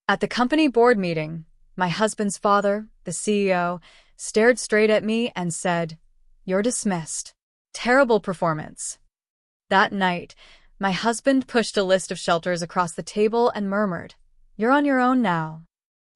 At the company board meeting, my husband's father, the CEO, stared straight at me and said, "You're dismissed. Terrible performance." That night, my husband pushed a list of shelters across the table and murmured, "You're on your own now."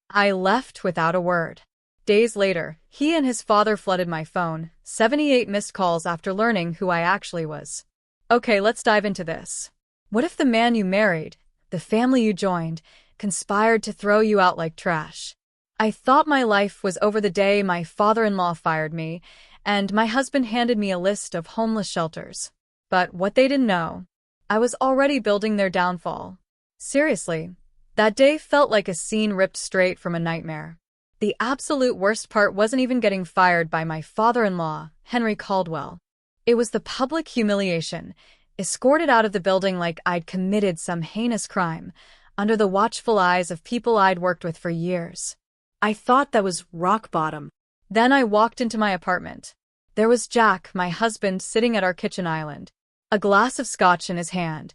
I left without a word. Days later, he and his father flooded my phone, 78 missed calls after learning who I actually was. Okay, let's dive into this. What if the man you married, the family you joined, conspired to throw you out like trash? I thought my life was over the day my father-in-law fired me, and my husband handed me a list of homeless shelters. But what they didn't know, I was already building their downfall. Seriously, that day felt like a scene ripped straight from a nightmare. The absolute worst part wasn't even getting fired by my father-in-law, Henry Caldwell. It was the public humiliation, escorted out of the building like I'd committed some heinous crime, under the watchful eyes of people I'd worked with for years. I thought that was rock bottom. Then I walked into my apartment. There was Jack, my husband, sitting at our kitchen island, a glass of scotch in his hand,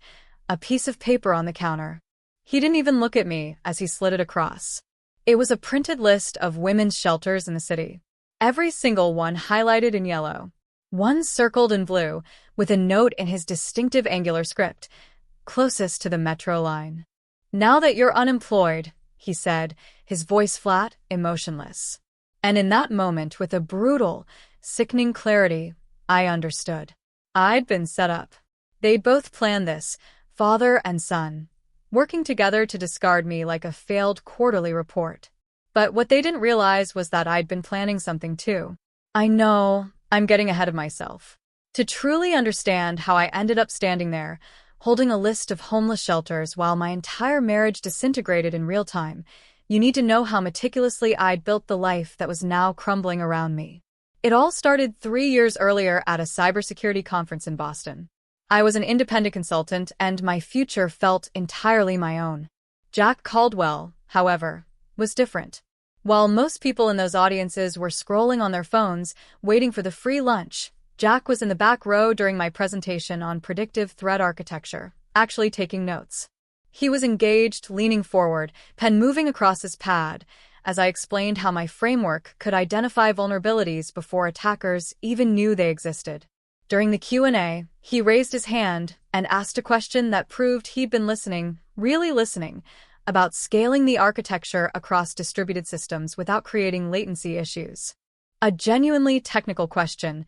a piece of paper on the counter. He didn't even look at me as he slid it across. It was a printed list of women's shelters in the city. Every single one highlighted in yellow. One circled in blue, with a note in his distinctive angular script, closest to the metro line. "Now that you're unemployed," he said, his voice flat, emotionless. And in that moment, with a brutal, sickening clarity, I understood. I'd been set up. They'd both planned this, father and son, working together to discard me like a failed quarterly report. But what they didn't realize was that I'd been planning something too. I know, I'm getting ahead of myself. To truly understand how I ended up standing there, holding a list of homeless shelters while my entire marriage disintegrated in real time, you need to know how meticulously I'd built the life that was now crumbling around me. It all started 3 years earlier at a cybersecurity conference in Boston. I was an independent consultant, and my future felt entirely my own. Jack Caldwell, however, was different. While most people in those audiences were scrolling on their phones, waiting for the free lunch, Jack was in the back row during my presentation on predictive threat architecture, actually taking notes. He was engaged, leaning forward, pen moving across his pad, as I explained how my framework could identify vulnerabilities before attackers even knew they existed. During the Q&A, he raised his hand and asked a question that proved he'd been listening, really listening, about scaling the architecture across distributed systems without creating latency issues. A genuinely technical question,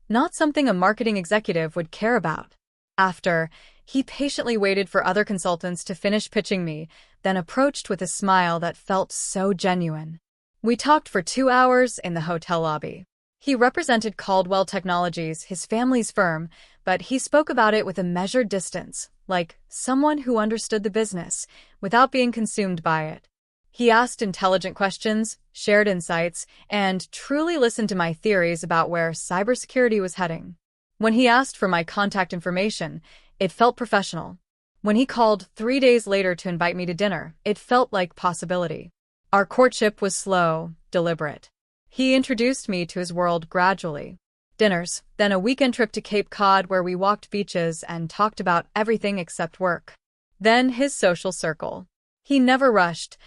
not something a marketing executive would care about. After, he patiently waited for other consultants to finish pitching me, then approached with a smile that felt so genuine. We talked for 2 hours in the hotel lobby. He represented Caldwell Technologies, his family's firm, but he spoke about it with a measured distance, like someone who understood the business, without being consumed by it. He asked intelligent questions, shared insights, and truly listened to my theories about where cybersecurity was heading. When he asked for my contact information, it felt professional. When he called 3 days later to invite me to dinner, it felt like possibility. Our courtship was slow, deliberate. He introduced me to his world gradually. Dinners, then a weekend trip to Cape Cod where we walked beaches and talked about everything except work. Then his social circle. He never rushed,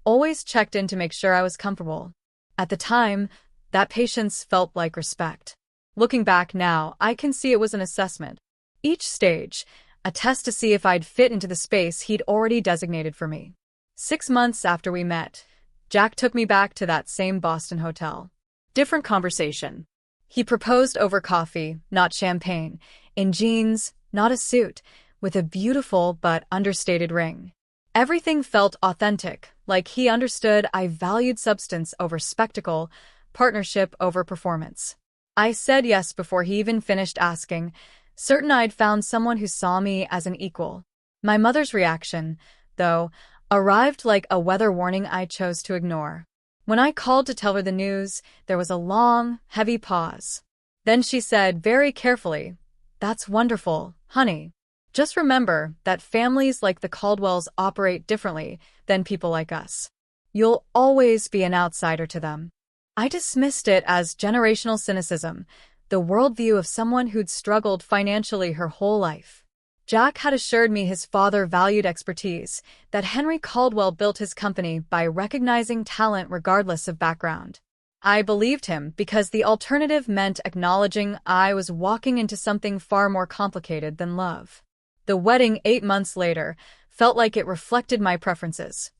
always checked in to make sure I was comfortable. At the time, that patience felt like respect. Looking back now, I can see it was an assessment. Each stage, a test to see if I'd fit into the space he'd already designated for me. 6 months after we met, Jack took me back to that same Boston hotel. Different conversation. He proposed over coffee, not champagne, in jeans, not a suit, with a beautiful but understated ring. Everything felt authentic, like he understood I valued substance over spectacle, partnership over performance. I said yes before he even finished asking, certain I'd found someone who saw me as an equal. My mother's reaction, though, arrived like a weather warning I chose to ignore. When I called to tell her the news, there was a long, heavy pause. Then she said very carefully, "That's wonderful, honey. Just remember that families like the Caldwells operate differently than people like us. You'll always be an outsider to them." I dismissed it as generational cynicism, the worldview of someone who'd struggled financially her whole life. Jack had assured me his father valued expertise, that Henry Caldwell built his company by recognizing talent regardless of background. I believed him because the alternative meant acknowledging I was walking into something far more complicated than love. The wedding 8 months later felt like it reflected my preferences.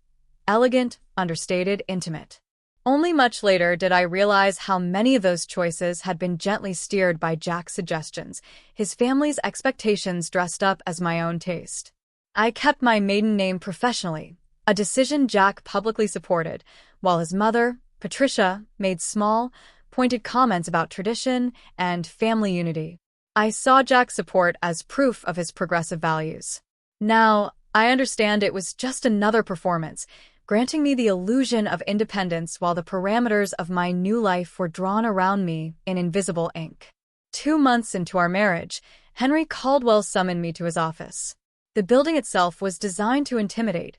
Elegant, understated, intimate. Only much later did I realize how many of those choices had been gently steered by Jack's suggestions, his family's expectations dressed up as my own taste. I kept my maiden name professionally, a decision Jack publicly supported, while his mother, Patricia, made small, pointed comments about tradition and family unity. I saw Jack's support as proof of his progressive values. Now, I understand it was just another performance, granting me the illusion of independence while the parameters of my new life were drawn around me in invisible ink. 2 months into our marriage, Henry Caldwell summoned me to his office. The building itself was designed to intimidate.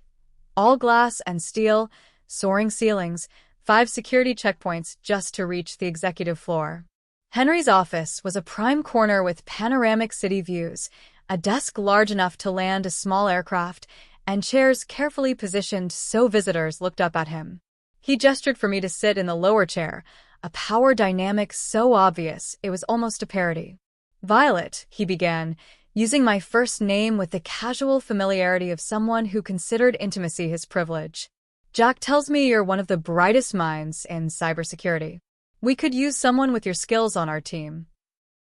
All glass and steel, soaring ceilings, 5 security checkpoints just to reach the executive floor. Henry's office was a prime corner with panoramic city views, a desk large enough to land a small aircraft, and chairs carefully positioned so visitors looked up at him. He gestured for me to sit in the lower chair, a power dynamic so obvious it was almost a parody. "Violet," he began, using my first name with the casual familiarity of someone who considered intimacy his privilege. "Jack tells me you're one of the brightest minds in cybersecurity. We could use someone with your skills on our team."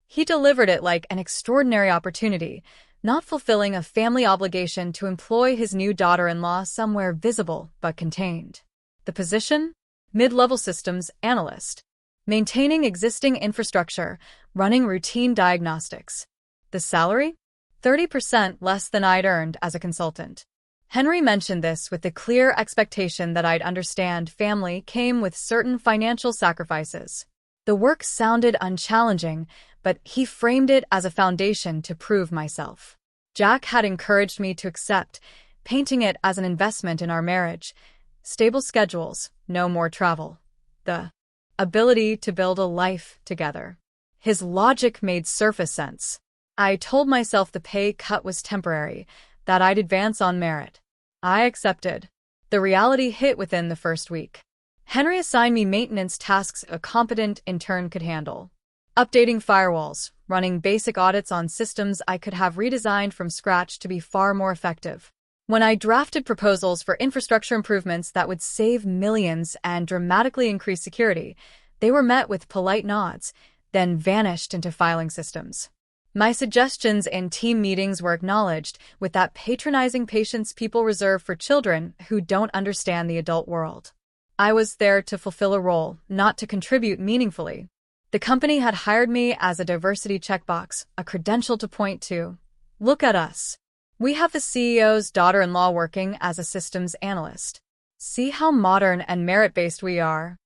He delivered it like an extraordinary opportunity, not fulfilling a family obligation to employ his new daughter-in-law somewhere visible but contained. The position? Mid-level systems analyst. Maintaining existing infrastructure, running routine diagnostics. The salary? 30% less than I'd earned as a consultant. Henry mentioned this with the clear expectation that I'd understand family came with certain financial sacrifices. The work sounded unchallenging, but he framed it as a foundation to prove myself. Jack had encouraged me to accept, painting it as an investment in our marriage. Stable schedules, no more travel. The ability to build a life together. His logic made surface sense. I told myself the pay cut was temporary, that I'd advance on merit. I accepted. The reality hit within the first week. Henry assigned me maintenance tasks a competent intern could handle. Updating firewalls, running basic audits on systems I could have redesigned from scratch to be far more effective. When I drafted proposals for infrastructure improvements that would save millions and dramatically increase security, they were met with polite nods, then vanished into filing systems. My suggestions in team meetings were acknowledged with that patronizing patience people reserve for children who don't understand the adult world. I was there to fulfill a role, not to contribute meaningfully. The company had hired me as a diversity checkbox, a credential to point to. Look at us. We have the CEO's daughter-in-law working as a systems analyst. See how modern and merit-based we are.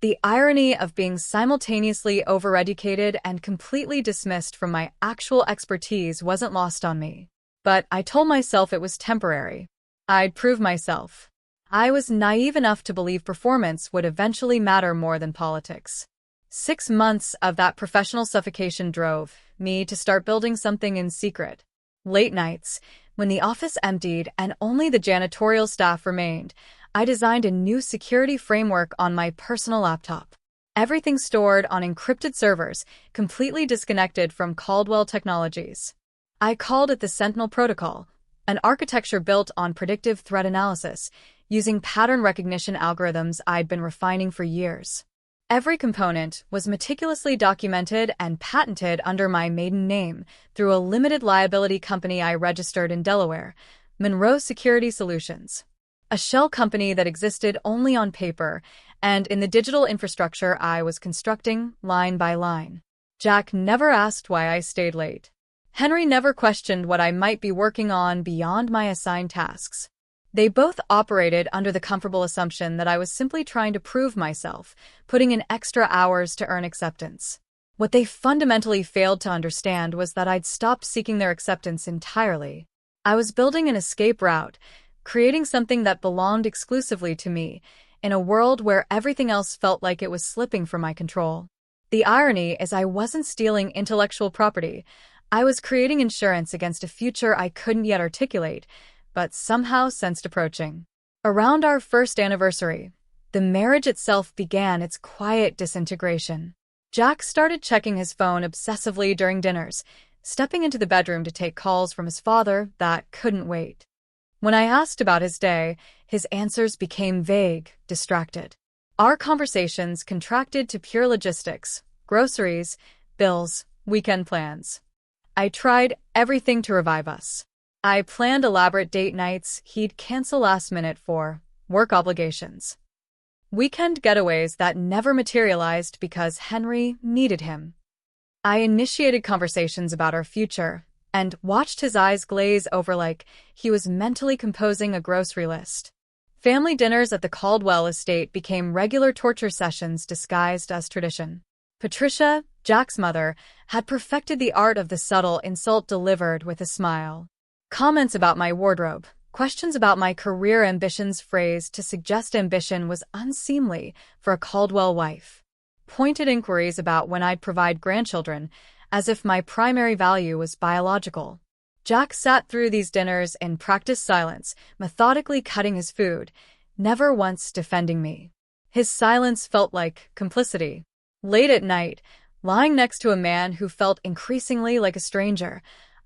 The irony of being simultaneously overeducated and completely dismissed from my actual expertise wasn't lost on me. But I told myself it was temporary. I'd prove myself. I was naive enough to believe performance would eventually matter more than politics. 6 months of that professional suffocation drove me to start building something in secret. Late nights, when the office emptied and only the janitorial staff remained, I designed a new security framework on my personal laptop. Everything stored on encrypted servers, completely disconnected from Caldwell Technologies. I called it the Sentinel Protocol, an architecture built on predictive threat analysis, using pattern recognition algorithms I'd been refining for years. Every component was meticulously documented and patented under my maiden name through a limited liability company I registered in Delaware, Monroe Security Solutions. A shell company that existed only on paper and in the digital infrastructure I was constructing line by line. Jack never asked why I stayed late. Henry never questioned what I might be working on beyond my assigned tasks. They both operated under the comfortable assumption that I was simply trying to prove myself, putting in extra hours to earn acceptance. What they fundamentally failed to understand was that I'd stopped seeking their acceptance entirely. I was building an escape route, creating something that belonged exclusively to me, in a world where everything else felt like it was slipping from my control. The irony is I wasn't stealing intellectual property. I was creating insurance against a future I couldn't yet articulate, but somehow sensed approaching. Around our first anniversary, the marriage itself began its quiet disintegration. Jack started checking his phone obsessively during dinners, stepping into the bedroom to take calls from his father that couldn't wait. When I asked about his day, his answers became vague, distracted. Our conversations contracted to pure logistics, groceries, bills, weekend plans. I tried everything to revive us. I planned elaborate date nights he'd cancel last minute for work obligations. Weekend getaways that never materialized because Henry needed him. I initiated conversations about our future and watched his eyes glaze over like he was mentally composing a grocery list. Family dinners at the Caldwell estate became regular torture sessions disguised as tradition. Patricia, Jack's mother, had perfected the art of the subtle insult delivered with a smile. Comments about my wardrobe, questions about my career ambitions phrased to suggest ambition was unseemly for a Caldwell wife. Pointed inquiries about when I'd provide grandchildren, as if my primary value was biological. Jack sat through these dinners in practiced silence, methodically cutting his food, never once defending me. His silence felt like complicity. Late at night, lying next to a man who felt increasingly like a stranger,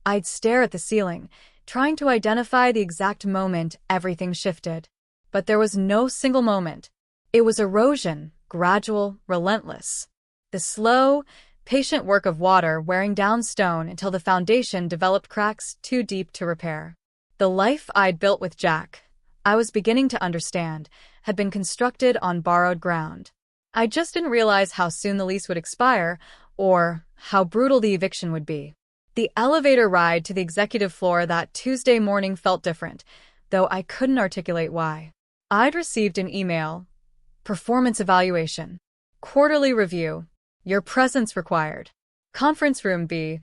I'd stare at the ceiling, trying to identify the exact moment everything shifted. But there was no single moment. It was erosion, gradual, relentless. The slow, patient work of water wearing down stone until the foundation developed cracks too deep to repair. The life I'd built with Jack, I was beginning to understand, had been constructed on borrowed ground. I just didn't realize how soon the lease would expire, or how brutal the eviction would be. The elevator ride to the executive floor that Tuesday morning felt different, though I couldn't articulate why. I'd received an email. Performance evaluation. Quarterly review. Your presence required. Conference room B.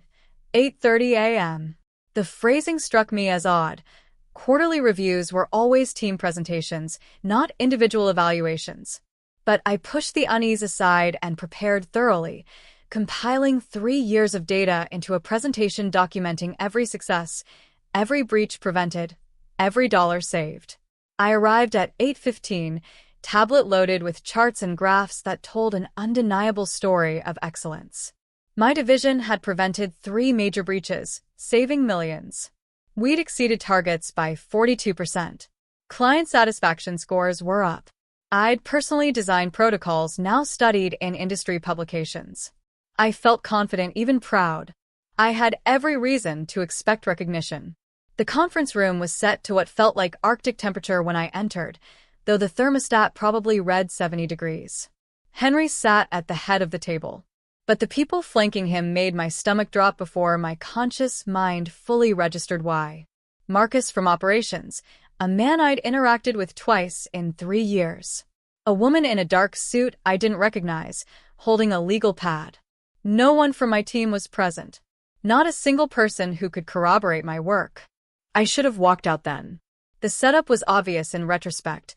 8:30 a.m. The phrasing struck me as odd. Quarterly reviews were always team presentations, not individual evaluations. But I pushed the unease aside and prepared thoroughly, compiling 3 years of data into a presentation documenting every success, every breach prevented, every dollar saved. I arrived at 8:15, tablet loaded with charts and graphs that told an undeniable story of excellence. My division had prevented 3 major breaches, saving millions. We'd exceeded targets by 42%. Client satisfaction scores were up. I'd personally designed protocols now studied in industry publications. I felt confident, even proud. I had every reason to expect recognition. The conference room was set to what felt like Arctic temperature when I entered, though the thermostat probably read 70 degrees. Henry sat at the head of the table. But the people flanking him made my stomach drop before my conscious mind fully registered why. Marcus from operations, a man I'd interacted with twice in 3 years. A woman in a dark suit I didn't recognize, holding a legal pad. No one from my team was present. Not a single person who could corroborate my work. I should have walked out then. The setup was obvious in retrospect.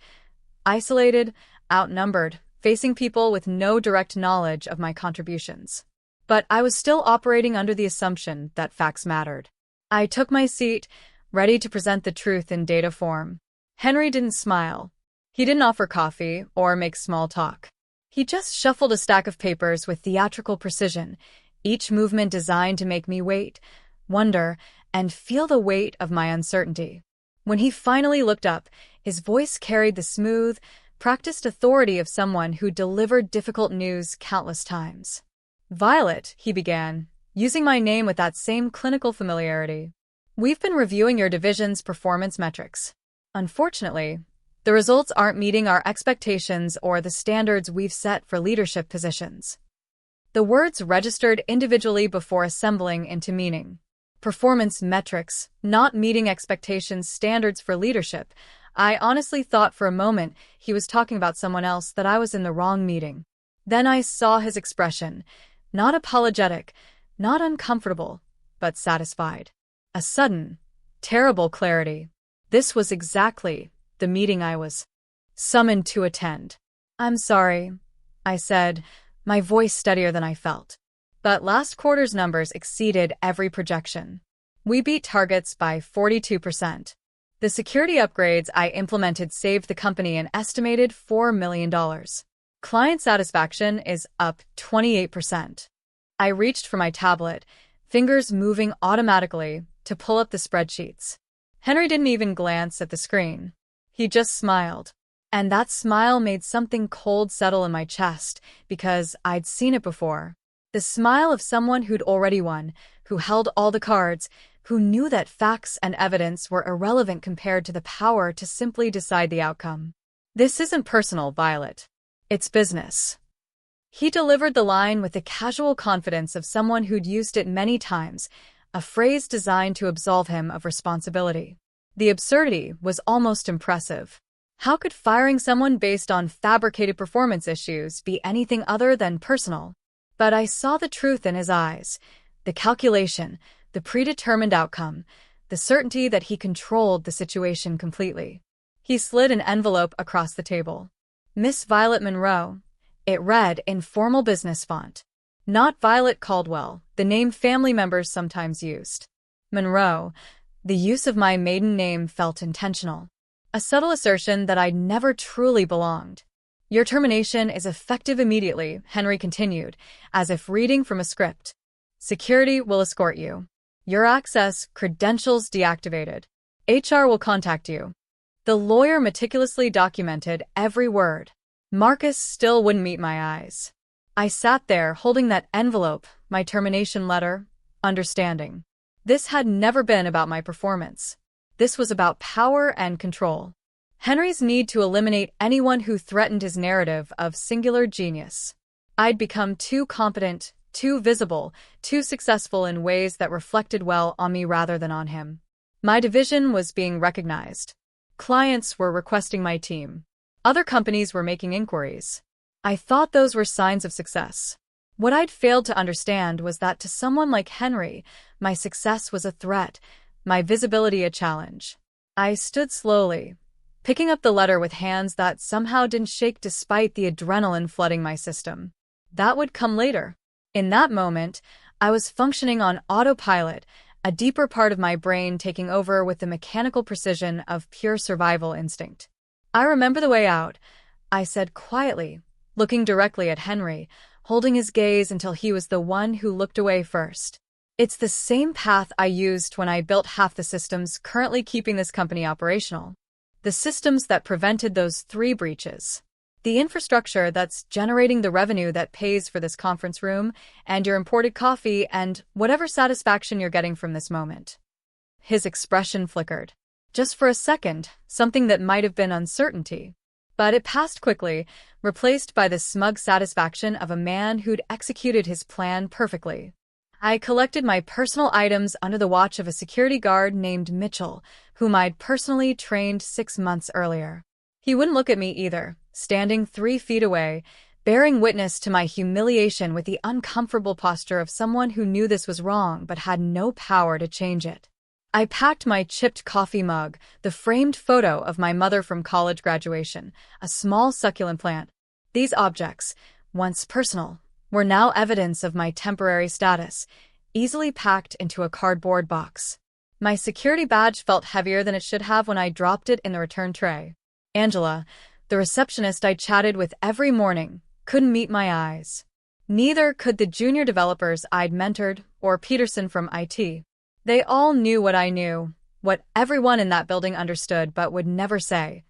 Isolated, outnumbered, facing people with no direct knowledge of my contributions. But I was still operating under the assumption that facts mattered. I took my seat, ready to present the truth in data form. Henry didn't smile. He didn't offer coffee or make small talk. He just shuffled a stack of papers with theatrical precision, each movement designed to make me wait, wonder, and feel the weight of my uncertainty. When he finally looked up, his voice carried the smooth, practiced authority of someone who delivered difficult news countless times. "Violet," he began, using my name with that same clinical familiarity. "We've been reviewing your division's performance metrics. Unfortunately, the results aren't meeting our expectations or the standards we've set for leadership positions." The words registered individually before assembling into meaning. Performance metrics, not meeting expectations, standards for leadership. I honestly thought for a moment he was talking about someone else, that I was in the wrong meeting. Then I saw his expression, not apologetic, not uncomfortable, but satisfied. A sudden, terrible clarity. This was exactly the meeting I was summoned to attend. "I'm sorry," I said, my voice steadier than I felt. But last quarter's numbers exceeded every projection. We beat targets by 42%. The security upgrades I implemented saved the company an estimated $4 million. Client satisfaction is up 28%. I reached for my tablet, fingers moving automatically to pull up the spreadsheets. Henry didn't even glance at the screen. He just smiled. And that smile made something cold settle in my chest because I'd seen it before. The smile of someone who'd already won, who held all the cards, who knew that facts and evidence were irrelevant compared to the power to simply decide the outcome. This isn't personal, Violet. It's business. He delivered the line with the casual confidence of someone who'd used it many times, a phrase designed to absolve him of responsibility. The absurdity was almost impressive. How could firing someone based on fabricated performance issues be anything other than personal? But I saw the truth in his eyes, the calculation, the predetermined outcome, the certainty that he controlled the situation completely. He slid an envelope across the table. Miss Violet Monroe. It read in formal business font. Not Violet Caldwell, the name family members sometimes used. Monroe. The use of my maiden name felt intentional. A subtle assertion that I'd never truly belonged. Your termination is effective immediately, Henry continued, as if reading from a script. Security will escort you. Your access credentials deactivated. HR will contact you. The lawyer meticulously documented every word. Marcus still wouldn't meet my eyes. I sat there holding that envelope, my termination letter, understanding. This had never been about my performance. This was about power and control. Henry's need to eliminate anyone who threatened his narrative of singular genius. I'd become too competent, too visible, too successful in ways that reflected well on me rather than on him. My division was being recognized. Clients were requesting my team. Other companies were making inquiries. I thought those were signs of success. What I'd failed to understand was that to someone like Henry, my success was a threat, my visibility a challenge. I stood slowly, picking up the letter with hands that somehow didn't shake despite the adrenaline flooding my system. That would come later. In that moment, I was functioning on autopilot, a deeper part of my brain taking over with the mechanical precision of pure survival instinct. I remember the way out, I said quietly, looking directly at Henry, holding his gaze until he was the one who looked away first. It's the same path I used when I built half the systems currently keeping this company operational. The systems that prevented those 3 breaches. The infrastructure that's generating the revenue that pays for this conference room and your imported coffee and whatever satisfaction you're getting from this moment. His expression flickered. Just for a second, something that might have been uncertainty. But it passed quickly, replaced by the smug satisfaction of a man who'd executed his plan perfectly. I collected my personal items under the watch of a security guard named Mitchell, whom I'd personally trained 6 months earlier. He wouldn't look at me either, standing 3 feet away, bearing witness to my humiliation with the uncomfortable posture of someone who knew this was wrong but had no power to change it. I packed my chipped coffee mug, the framed photo of my mother from college graduation, a small succulent plant. These objects, once personal, were now evidence of my temporary status, easily packed into a cardboard box. My security badge felt heavier than it should have when I dropped it in the return tray. Angela, the receptionist I chatted with every morning, couldn't meet my eyes. Neither could the junior developers I'd mentored or Peterson from IT. They all knew what I knew, what everyone in that building understood but would never say.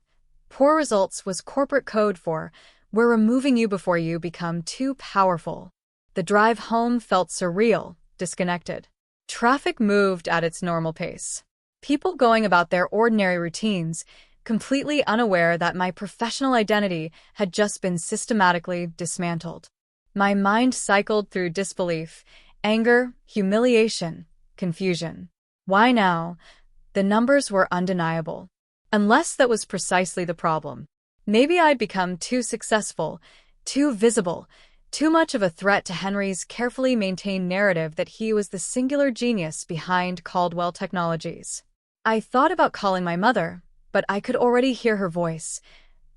Poor results was corporate code for, we're removing you before you become too powerful. The drive home felt surreal, disconnected. Traffic moved at its normal pace. People going about their ordinary routines, completely unaware that my professional identity had just been systematically dismantled. My mind cycled through disbelief, anger, humiliation, confusion. Why now? The numbers were undeniable. Unless that was precisely the problem. Maybe I'd become too successful, too visible, too much of a threat to Henry's carefully maintained narrative that he was the singular genius behind Caldwell Technologies. I thought about calling my mother, but I could already hear her voice.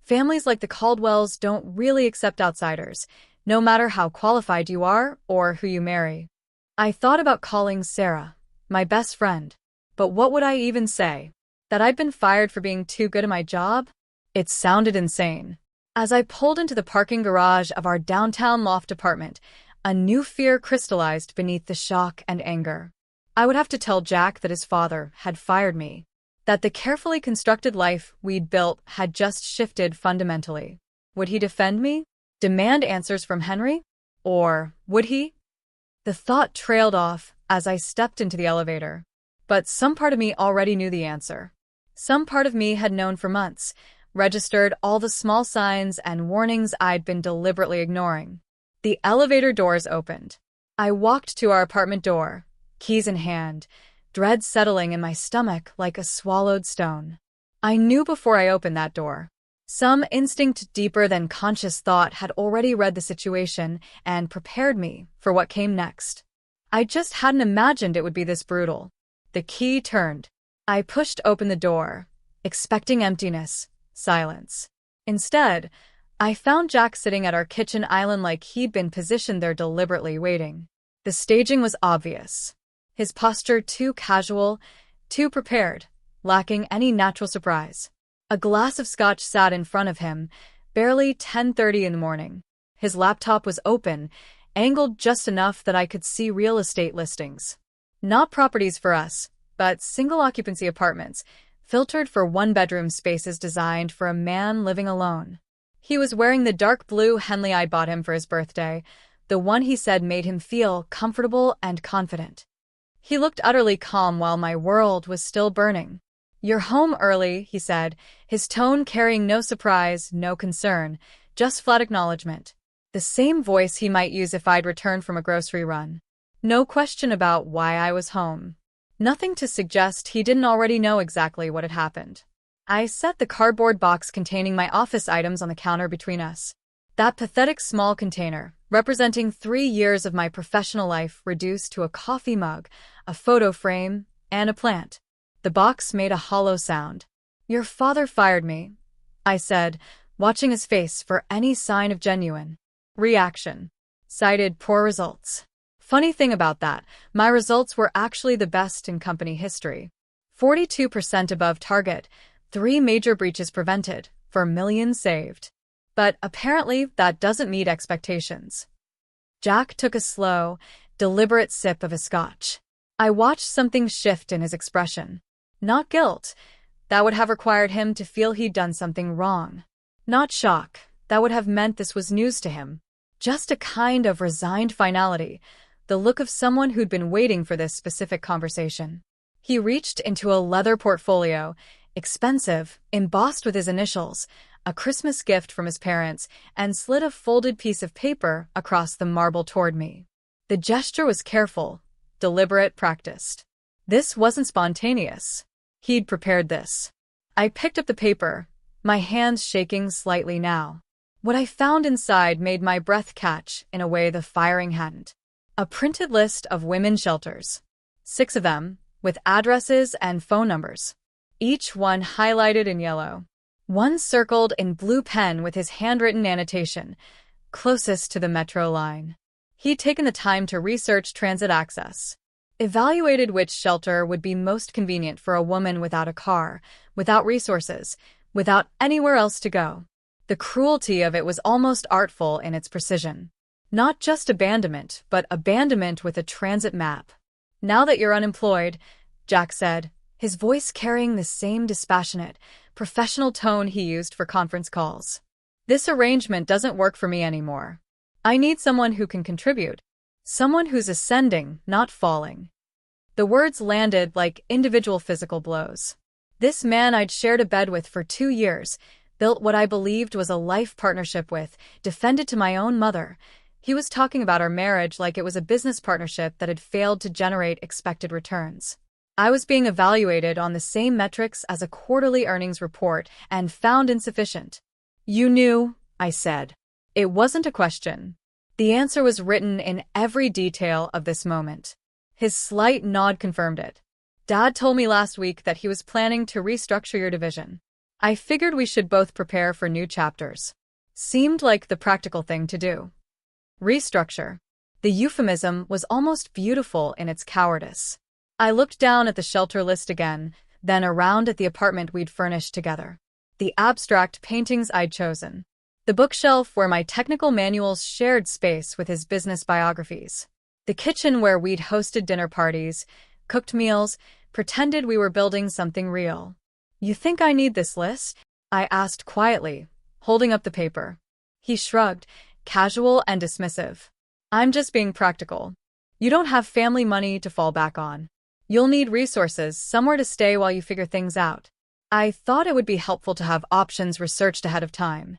Families like the Caldwells don't really accept outsiders, no matter how qualified you are or who you marry. I thought about calling Sarah, my best friend. But what would I even say? That I'd been fired for being too good at my job? It sounded insane. As I pulled into the parking garage of our downtown loft apartment, a new fear crystallized beneath the shock and anger. I would have to tell Jack that his father had fired me, that the carefully constructed life we'd built had just shifted fundamentally. Would he defend me? Demand answers from Henry? Or would he? The thought trailed off as I stepped into the elevator. But some part of me already knew the answer. Some part of me had known for months, registered all the small signs and warnings I'd been deliberately ignoring. The elevator doors opened. I walked to our apartment door, keys in hand, dread settling in my stomach like a swallowed stone. I knew before I opened that door. Some instinct deeper than conscious thought had already read the situation and prepared me for what came next. I just hadn't imagined it would be this brutal. The key turned. I pushed open the door, expecting emptiness, silence. Instead, I found Jack sitting at our kitchen island like he'd been positioned there deliberately waiting. The staging was obvious. His posture too casual, too prepared, lacking any natural surprise. A glass of scotch sat in front of him, barely 10:30 in the morning. His laptop was open, angled just enough that I could see real estate listings. Not properties for us, but single-occupancy apartments, filtered for one-bedroom spaces designed for a man living alone. He was wearing the dark blue Henley I bought him for his birthday, the one he said made him feel comfortable and confident. He looked utterly calm while my world was still burning. "You're home early," he said, his tone carrying no surprise, no concern, just flat acknowledgement. The same voice he might use if I'd returned from a grocery run. No question about why I was home. Nothing to suggest he didn't already know exactly what had happened. I set the cardboard box containing my office items on the counter between us. That pathetic small container, representing 3 years of my professional life reduced to a coffee mug, a photo frame, and a plant. The box made a hollow sound. "Your father fired me," I said, watching his face for any sign of genuine reaction. Cited poor results. Funny thing about that, my results were actually the best in company history. 42% above target, 3 major breaches prevented, for millions saved. But apparently that doesn't meet expectations. Jack took a slow, deliberate sip of his scotch. I watched something shift in his expression. Not guilt. That would have required him to feel he'd done something wrong. Not shock. That would have meant this was news to him. Just a kind of resigned finality, the look of someone who'd been waiting for this specific conversation. He reached into a leather portfolio, expensive, embossed with his initials, a Christmas gift from his parents, and slid a folded piece of paper across the marble toward me. The gesture was careful, deliberate, practiced. This wasn't spontaneous. He'd prepared this. I picked up the paper, my hands shaking slightly now. What I found inside made my breath catch in a way the firing hadn't. A printed list of women's shelters. 6 of them, with addresses and phone numbers. Each one highlighted in yellow. One circled in blue pen with his handwritten annotation, closest to the metro line. He'd taken the time to research transit access. Evaluated which shelter would be most convenient for a woman without a car, without resources, without anywhere else to go. The cruelty of it was almost artful in its precision. Not just abandonment, but abandonment with a transit map. "Now that you're unemployed," Jack said, his voice carrying the same dispassionate, professional tone he used for conference calls. "This arrangement doesn't work for me anymore. I need someone who can contribute. Someone who's ascending, not falling." The words landed like individual physical blows. This man I'd shared a bed with for 2 years, built what I believed was a life partnership with, defended to my own mother. He was talking about our marriage like it was a business partnership that had failed to generate expected returns. I was being evaluated on the same metrics as a quarterly earnings report and found insufficient. "You knew," I said. It wasn't a question. The answer was written in every detail of this moment. His slight nod confirmed it. "Dad told me last week that he was planning to restructure your division. I figured we should both prepare for new chapters." Seemed like the practical thing to do. Restructure. The euphemism was almost beautiful in its cowardice. I looked down at the shelter list again, then around at the apartment we'd furnished together. The abstract paintings I'd chosen. The bookshelf where my technical manuals shared space with his business biographies. The kitchen where we'd hosted dinner parties, cooked meals, pretended we were building something real. "You think I need this list?" I asked quietly, holding up the paper. He shrugged, casual and dismissive. "I'm just being practical. You don't have family money to fall back on. You'll need resources, somewhere to stay while you figure things out." I thought it would be helpful to have options researched ahead of time.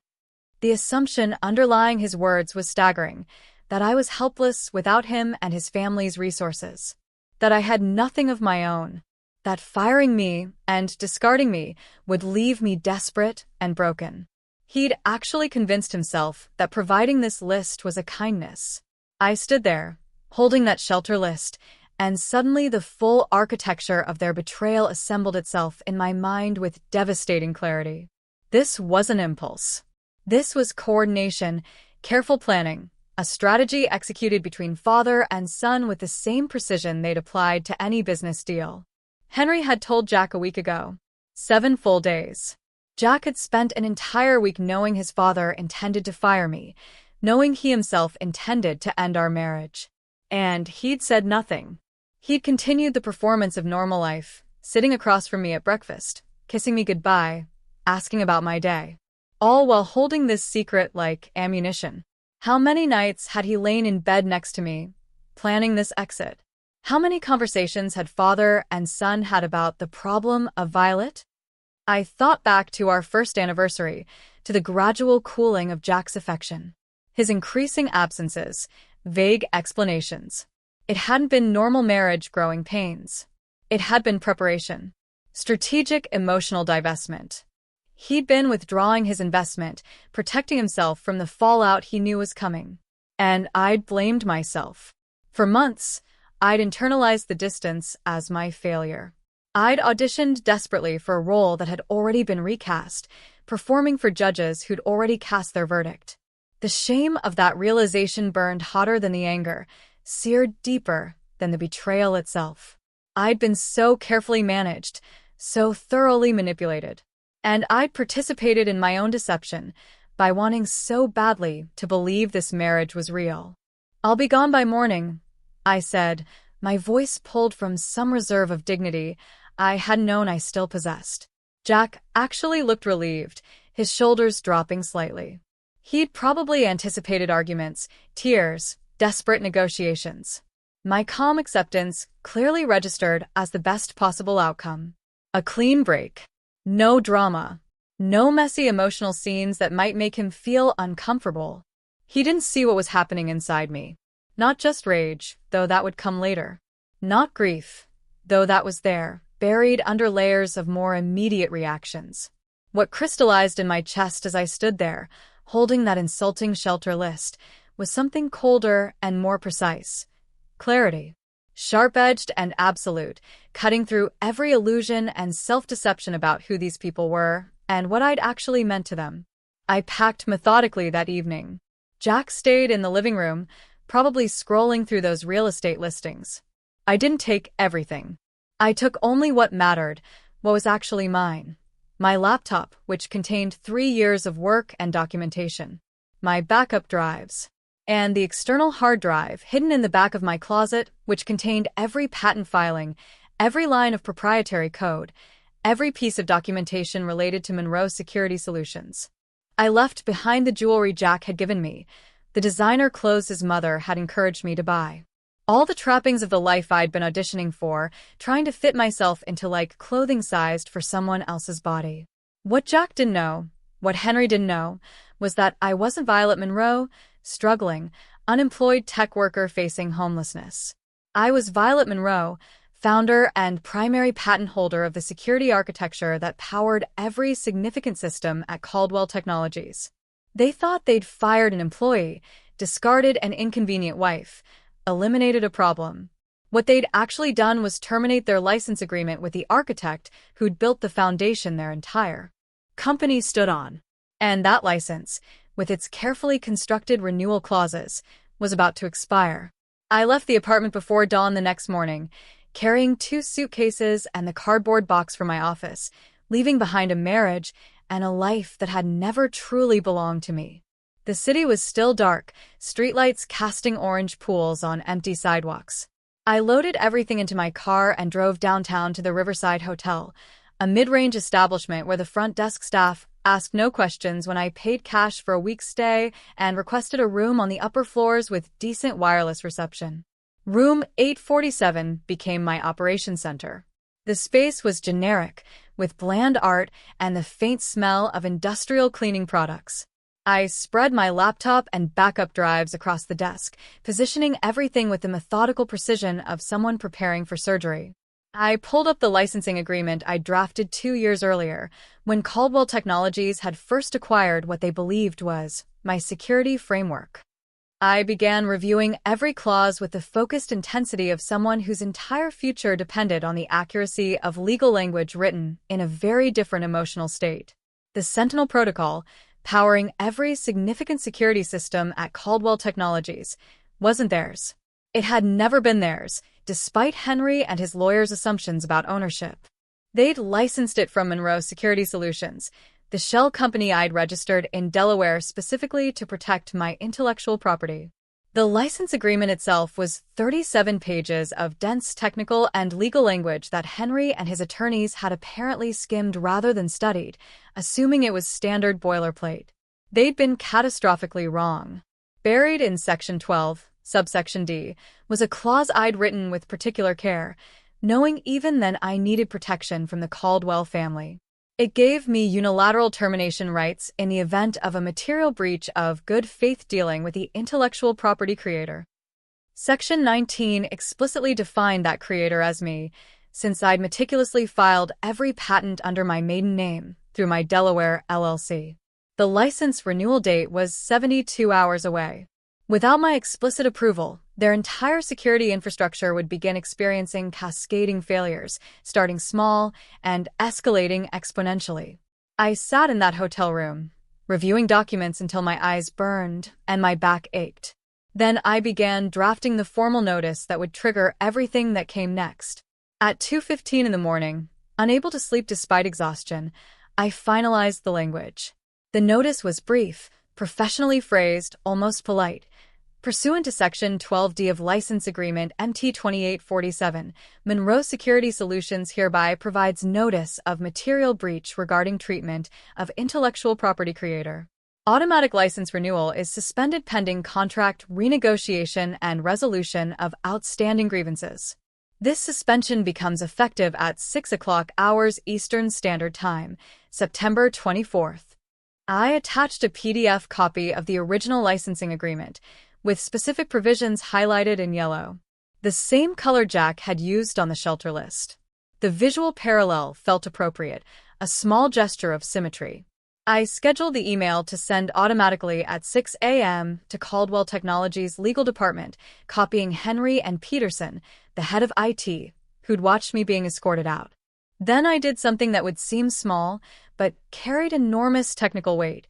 The assumption underlying his words was staggering, that I was helpless without him and his family's resources. That I had nothing of my own. That firing me and discarding me would leave me desperate and broken. He'd actually convinced himself that providing this list was a kindness. I stood there, holding that shelter list, and suddenly the full architecture of their betrayal assembled itself in my mind with devastating clarity. This wasn't impulse. This was coordination, careful planning, a strategy executed between father and son with the same precision they'd applied to any business deal. Henry had told Jack a week ago. 7 full days. Jack had spent an entire week knowing his father intended to fire me, knowing he himself intended to end our marriage. And he'd said nothing. He'd continued the performance of normal life, sitting across from me at breakfast, kissing me goodbye, asking about my day. All while holding this secret like ammunition. How many nights had he lain in bed next to me, planning this exit? How many conversations had father and son had about the problem of Violet? I thought back to our first anniversary, to the gradual cooling of Jack's affection. His increasing absences, vague explanations. It hadn't been normal marriage growing pains. It had been preparation. Strategic emotional divestment. He'd been withdrawing his investment, protecting himself from the fallout he knew was coming. And I'd blamed myself. For months, I'd internalized the distance as my failure. I'd auditioned desperately for a role that had already been recast, performing for judges who'd already cast their verdict. The shame of that realization burned hotter than the anger, seared deeper than the betrayal itself. I'd been so carefully managed, so thoroughly manipulated. And I'd participated in my own deception by wanting so badly to believe this marriage was real. "I'll be gone by morning," I said, my voice pulled from some reserve of dignity I had known I still possessed. Jack actually looked relieved, his shoulders dropping slightly. He'd probably anticipated arguments, tears, desperate negotiations. My calm acceptance clearly registered as the best possible outcome. A clean break. No drama. No messy emotional scenes that might make him feel uncomfortable. He didn't see what was happening inside me. Not just rage, though that would come later. Not grief, though that was there, buried under layers of more immediate reactions. What crystallized in my chest as I stood there, holding that insulting shelter list, was something colder and more precise. Clarity. Sharp-edged and absolute, cutting through every illusion and self-deception about who these people were and what I'd actually meant to them. I packed methodically that evening. Jack stayed in the living room, probably scrolling through those real estate listings. I didn't take everything. I took only what mattered, what was actually mine. My laptop, which contained 3 years of work and documentation. My backup drives. And the external hard drive hidden in the back of my closet, which contained every patent filing, every line of proprietary code, every piece of documentation related to Monroe Security Solutions. I left behind the jewelry Jack had given me, the designer clothes his mother had encouraged me to buy. All the trappings of the life I'd been auditioning for, trying to fit myself into like clothing sized for someone else's body. What Jack didn't know, what Henry didn't know, was that I wasn't Violet Monroe, struggling, unemployed tech worker facing homelessness. I was Violet Monroe, founder and primary patent holder of the security architecture that powered every significant system at Caldwell Technologies. They thought they'd fired an employee, discarded an inconvenient wife, eliminated a problem. What they'd actually done was terminate their license agreement with the architect who'd built the foundation their entire company stood on. And that license, with its carefully constructed renewal clauses, was about to expire. I left the apartment before dawn the next morning, carrying 2 suitcases and the cardboard box from my office, leaving behind a marriage and a life that had never truly belonged to me. The city was still dark, streetlights casting orange pools on empty sidewalks. I loaded everything into my car and drove downtown to the Riverside Hotel, a mid-range establishment where the front desk staff asked no questions when I paid cash for a week's stay and requested a room on the upper floors with decent wireless reception. Room 847 became my operations center. The space was generic, with bland art and the faint smell of industrial cleaning products. I spread my laptop and backup drives across the desk, positioning everything with the methodical precision of someone preparing for surgery. I pulled up the licensing agreement I drafted 2 years earlier, when Caldwell Technologies had first acquired what they believed was my security framework. I began reviewing every clause with the focused intensity of someone whose entire future depended on the accuracy of legal language written in a very different emotional state. The Sentinel Protocol, powering every significant security system at Caldwell Technologies, wasn't theirs. It had never been theirs, despite Henry and his lawyers' assumptions about ownership. They'd licensed it from Monroe Security Solutions, the shell company I'd registered in Delaware specifically to protect my intellectual property. The license agreement itself was 37 pages of dense technical and legal language that Henry and his attorneys had apparently skimmed rather than studied, assuming it was standard boilerplate. They'd been catastrophically wrong. Buried in Section 12, subsection D, was a clause I'd written with particular care, knowing even then I needed protection from the Caldwell family. It gave me unilateral termination rights in the event of a material breach of good faith dealing with the intellectual property creator. Section 19 explicitly defined that creator as me, since I'd meticulously filed every patent under my maiden name through my Delaware LLC. The license renewal date was 72 hours away. Without my explicit approval, their entire security infrastructure would begin experiencing cascading failures, starting small and escalating exponentially. I sat in that hotel room, reviewing documents until my eyes burned and my back ached. Then I began drafting the formal notice that would trigger everything that came next. At 2:15 in the morning, unable to sleep despite exhaustion, I finalized the language. The notice was brief, professionally phrased, almost polite. Pursuant to Section 12D of License Agreement MT 2847, Monroe Security Solutions hereby provides notice of material breach regarding treatment of intellectual property creator. Automatic license renewal is suspended pending contract renegotiation and resolution of outstanding grievances. This suspension becomes effective at 6 o'clock hours Eastern Standard Time, September 24th. I attached a PDF copy of the original licensing agreement, with specific provisions highlighted in yellow. The same color Jack had used on the shelter list. The visual parallel felt appropriate, a small gesture of symmetry. I scheduled the email to send automatically at 6 a.m. to Caldwell Technologies' legal department, copying Henry and Peterson, the head of IT, who'd watched me being escorted out. Then I did something that would seem small, but carried enormous technical weight.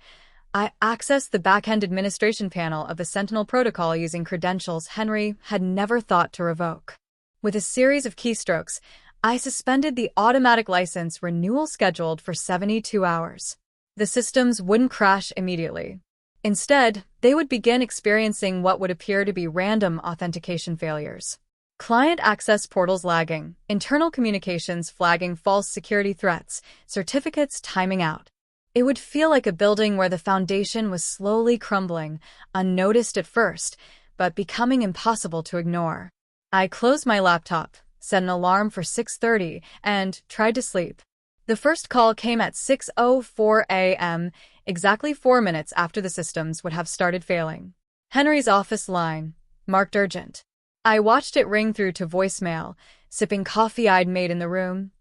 I accessed the back-end administration panel of the Sentinel Protocol using credentials Henry had never thought to revoke. With a series of keystrokes, I suspended the automatic license renewal scheduled for 72 hours. The systems wouldn't crash immediately. Instead, they would begin experiencing what would appear to be random authentication failures. Client access portals lagging, internal communications flagging false security threats, certificates timing out. It would feel like a building where the foundation was slowly crumbling, unnoticed at first, but becoming impossible to ignore. I closed my laptop, set an alarm for 6:30, and tried to sleep. The first call came at 6:04 a.m., exactly 4 minutes after the systems would have started failing. Henry's office line, marked urgent. I watched it ring through to voicemail, sipping coffee I'd made in the room.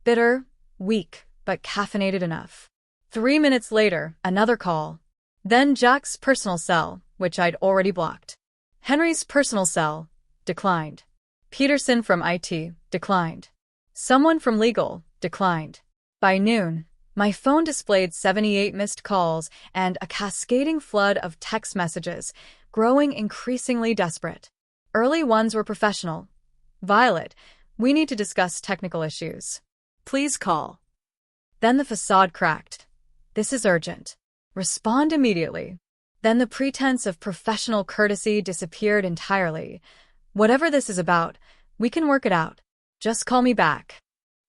Bitter, weak, but caffeinated enough. 3 minutes later, another call. Then Jack's personal cell, which I'd already blocked. Henry's personal cell, declined. Peterson from IT, declined. Someone from legal, declined. By noon, my phone displayed 78 missed calls and a cascading flood of text messages, growing increasingly desperate. Early ones were professional. Violet, we need to discuss technical issues. Please call. Then the facade cracked. This is urgent. Respond immediately. Then the pretense of professional courtesy disappeared entirely. Whatever this is about, we can work it out. Just call me back.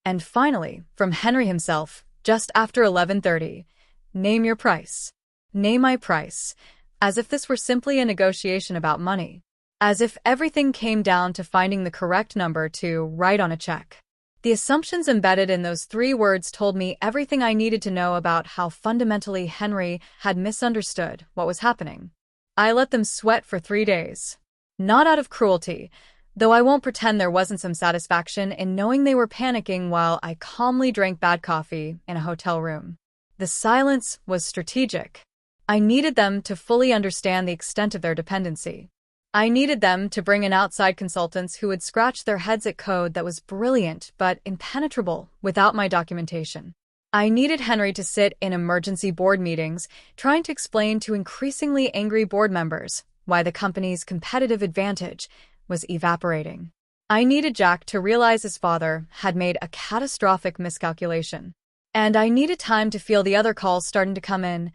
And finally, from Henry himself, just after 11:30, name your price. Name my price. As if this were simply a negotiation about money. As if everything came down to finding the correct number to write on a check. The assumptions embedded in those 3 words told me everything I needed to know about how fundamentally Henry had misunderstood what was happening. I let them sweat for 3 days. Not out of cruelty, though I won't pretend there wasn't some satisfaction in knowing they were panicking while I calmly drank bad coffee in a hotel room. The silence was strategic. I needed them to fully understand the extent of their dependency. I needed them to bring in outside consultants who would scratch their heads at code that was brilliant but impenetrable without my documentation. I needed Henry to sit in emergency board meetings, trying to explain to increasingly angry board members why the company's competitive advantage was evaporating. I needed Jack to realize his father had made a catastrophic miscalculation. And I needed time to feel the other calls starting to come in,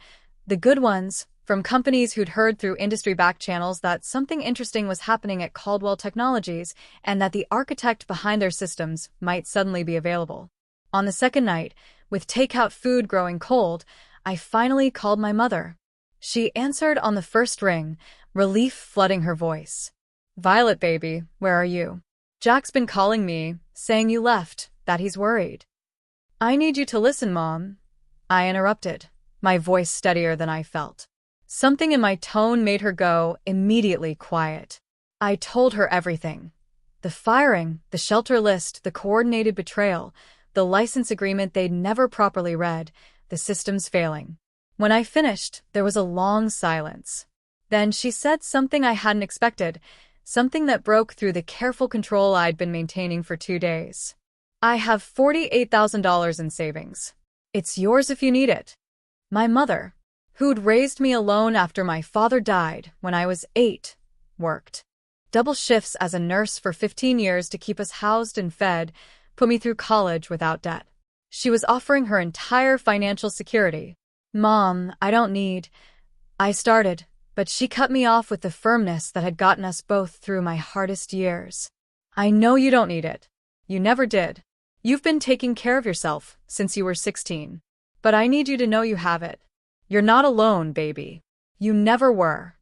the good ones, from companies who'd heard through industry back channels that something interesting was happening at Caldwell Technologies and that the architect behind their systems might suddenly be available. On the second night, with takeout food growing cold, I finally called my mother. She answered on the first ring, relief flooding her voice. "Violet, baby, where are you? Jack's been calling me, saying you left, that he's worried." "I need you to listen, Mom," I interrupted, my voice steadier than I felt. Something in my tone made her go immediately quiet. I told her everything. The firing, the shelter list, the coordinated betrayal, the license agreement they'd never properly read, the systems failing. When I finished, there was a long silence. Then she said something I hadn't expected, something that broke through the careful control I'd been maintaining for 2 days. "I have $48,000 in savings. It's yours if you need it." My mother, who'd raised me alone after my father died when I was 8, worked double shifts as a nurse for 15 years to keep us housed and fed, put me through college without debt. She was offering her entire financial security. "Mom, I don't need—" I started, but she cut me off with the firmness that had gotten us both through my hardest years. "I know you don't need it. You never did. You've been taking care of yourself since you were 16. But I need you to know you have it. You're not alone, baby. You never were."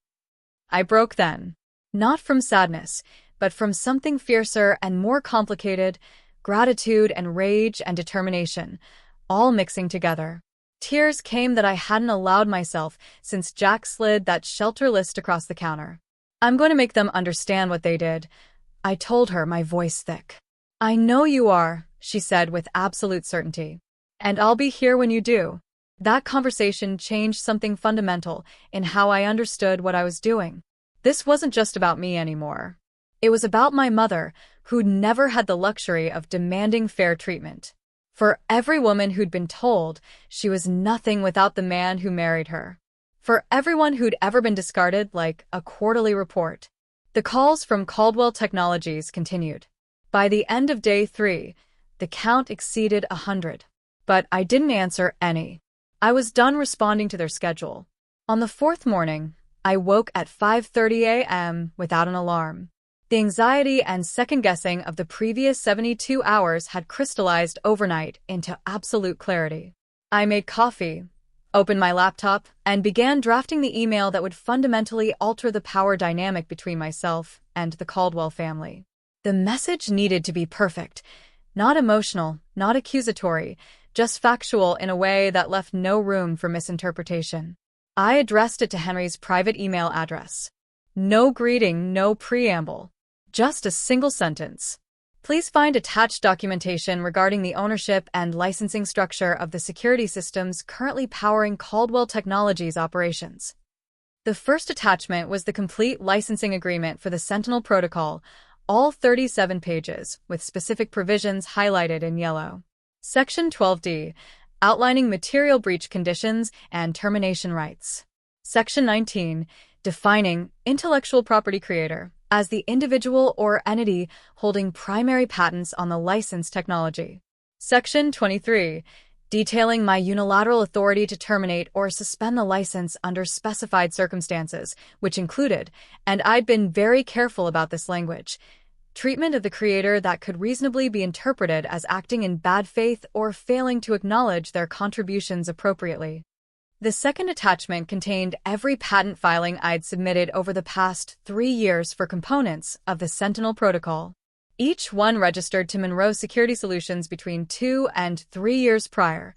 I broke then. Not from sadness, but from something fiercer and more complicated, gratitude and rage and determination, all mixing together. Tears came that I hadn't allowed myself since Jack slid that shelter list across the counter. "I'm going to make them understand what they did," I told her, my voice thick. "I know you are," she said with absolute certainty. "And I'll be here when you do." That conversation changed something fundamental in how I understood what I was doing. This wasn't just about me anymore. It was about my mother, who'd never had the luxury of demanding fair treatment. For every woman who'd been told she was nothing without the man who married her. For everyone who'd ever been discarded like a quarterly report. The calls from Caldwell Technologies continued. By the end of day 3, the count exceeded 100. But I didn't answer any. I was done responding to their schedule. On the 4th morning, I woke at 5:30 a.m. without an alarm. The anxiety and second-guessing of the previous 72 hours had crystallized overnight into absolute clarity. I made coffee, opened my laptop, and began drafting the email that would fundamentally alter the power dynamic between myself and the Caldwell family. The message needed to be perfect, not emotional, not accusatory, just factual in a way that left no room for misinterpretation. I addressed it to Henry's private email address. No greeting, no preamble. Just a single sentence. "Please find attached documentation regarding the ownership and licensing structure of the security systems currently powering Caldwell Technologies operations." The first attachment was the complete licensing agreement for the Sentinel protocol, all 37 pages, with specific provisions highlighted in yellow. Section 12D, outlining material breach conditions and termination rights. Section 19, defining intellectual property creator as the individual or entity holding primary patents on the licensed technology. Section 23, detailing my unilateral authority to terminate or suspend the license under specified circumstances, which included, and I'd been very careful about this language, treatment of the creator that could reasonably be interpreted as acting in bad faith or failing to acknowledge their contributions appropriately. The second attachment contained every patent filing I'd submitted over the past 3 years for components of the Sentinel Protocol, each one registered to Monroe Security Solutions between 2 and 3 years prior,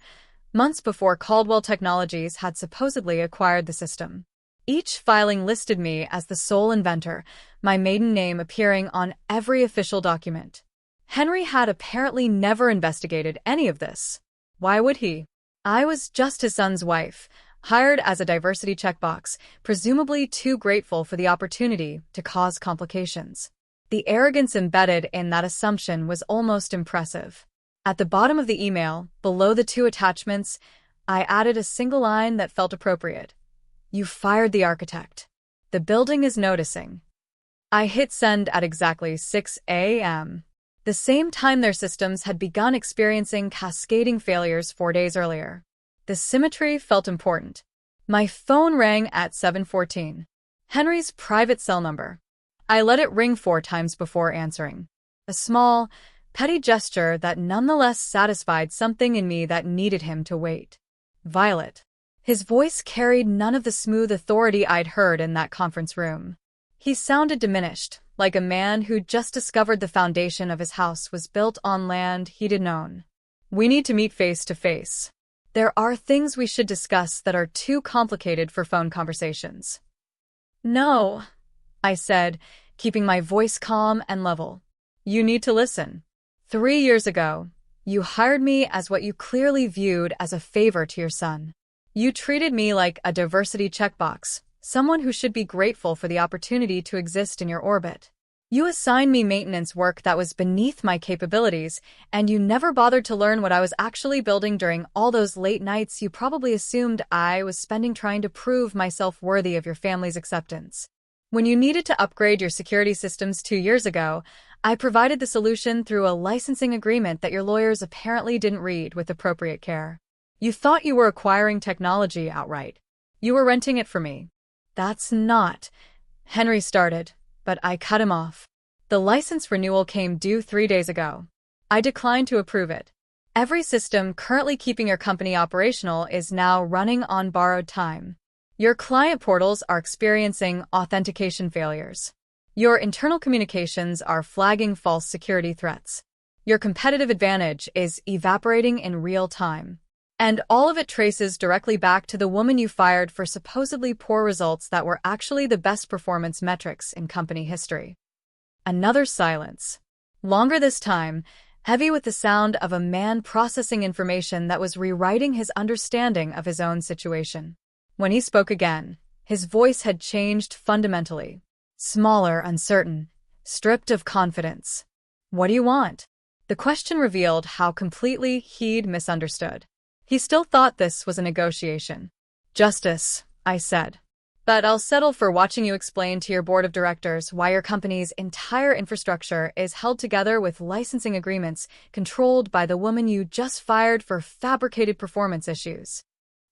months before Caldwell Technologies had supposedly acquired the system. Each filing listed me as the sole inventor, my maiden name appearing on every official document. Henry had apparently never investigated any of this. Why would he? I was just his son's wife, hired as a diversity checkbox, presumably too grateful for the opportunity to cause complications. The arrogance embedded in that assumption was almost impressive. At the bottom of the email, below the 2 attachments, I added a single line that felt appropriate. You fired the architect. The building is noticing. I hit send at exactly 6 a.m., the same time their systems had begun experiencing cascading failures 4 days earlier. The symmetry felt important. My phone rang at 7:14. Henry's private cell number. I let it ring 4 times before answering. A small, petty gesture that nonetheless satisfied something in me that needed him to wait. Violet. His voice carried none of the smooth authority I'd heard in that conference room. He sounded diminished, like a man who'd just discovered the foundation of his house was built on land he'd known. We need to meet face to face. There are things we should discuss that are too complicated for phone conversations. No, I said, keeping my voice calm and level. You need to listen. 3 years ago, you hired me as what you clearly viewed as a favor to your son. You treated me like a diversity checkbox, someone who should be grateful for the opportunity to exist in your orbit. You assigned me maintenance work that was beneath my capabilities, and you never bothered to learn what I was actually building during all those late nights you probably assumed I was spending trying to prove myself worthy of your family's acceptance. When you needed to upgrade your security systems 2 years ago, I provided the solution through a licensing agreement that your lawyers apparently didn't read with appropriate care. You thought you were acquiring technology outright. You were renting it for me. That's not, Henry started, but I cut him off. The license renewal came due 3 days ago. I declined to approve it. Every system currently keeping your company operational is now running on borrowed time. Your client portals are experiencing authentication failures. Your internal communications are flagging false security threats. Your competitive advantage is evaporating in real time. And all of it traces directly back to the woman you fired for supposedly poor results that were actually the best performance metrics in company history. Another silence. Longer this time, heavy with the sound of a man processing information that was rewriting his understanding of his own situation. When he spoke again, his voice had changed fundamentally. Smaller, uncertain, stripped of confidence. What do you want? The question revealed how completely he'd misunderstood. He still thought this was a negotiation. Justice, I said. But I'll settle for watching you explain to your board of directors why your company's entire infrastructure is held together with licensing agreements controlled by the woman you just fired for fabricated performance issues.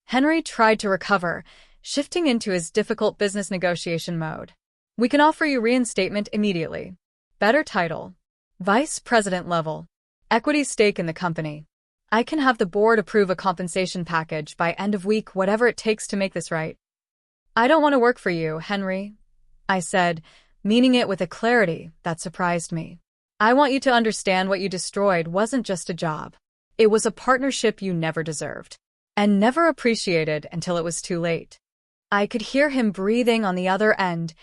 Henry tried to recover, shifting into his difficult business negotiation mode. We can offer you reinstatement immediately. Better title. Vice President level. Equity stake in the company. I can have the board approve a compensation package by end of week, whatever it takes to make this right. I don't want to work for you, Henry, I said, meaning it with a clarity that surprised me. I want you to understand what you destroyed wasn't just a job. It was a partnership you never deserved, and never appreciated until it was too late. I could hear him breathing on the other end,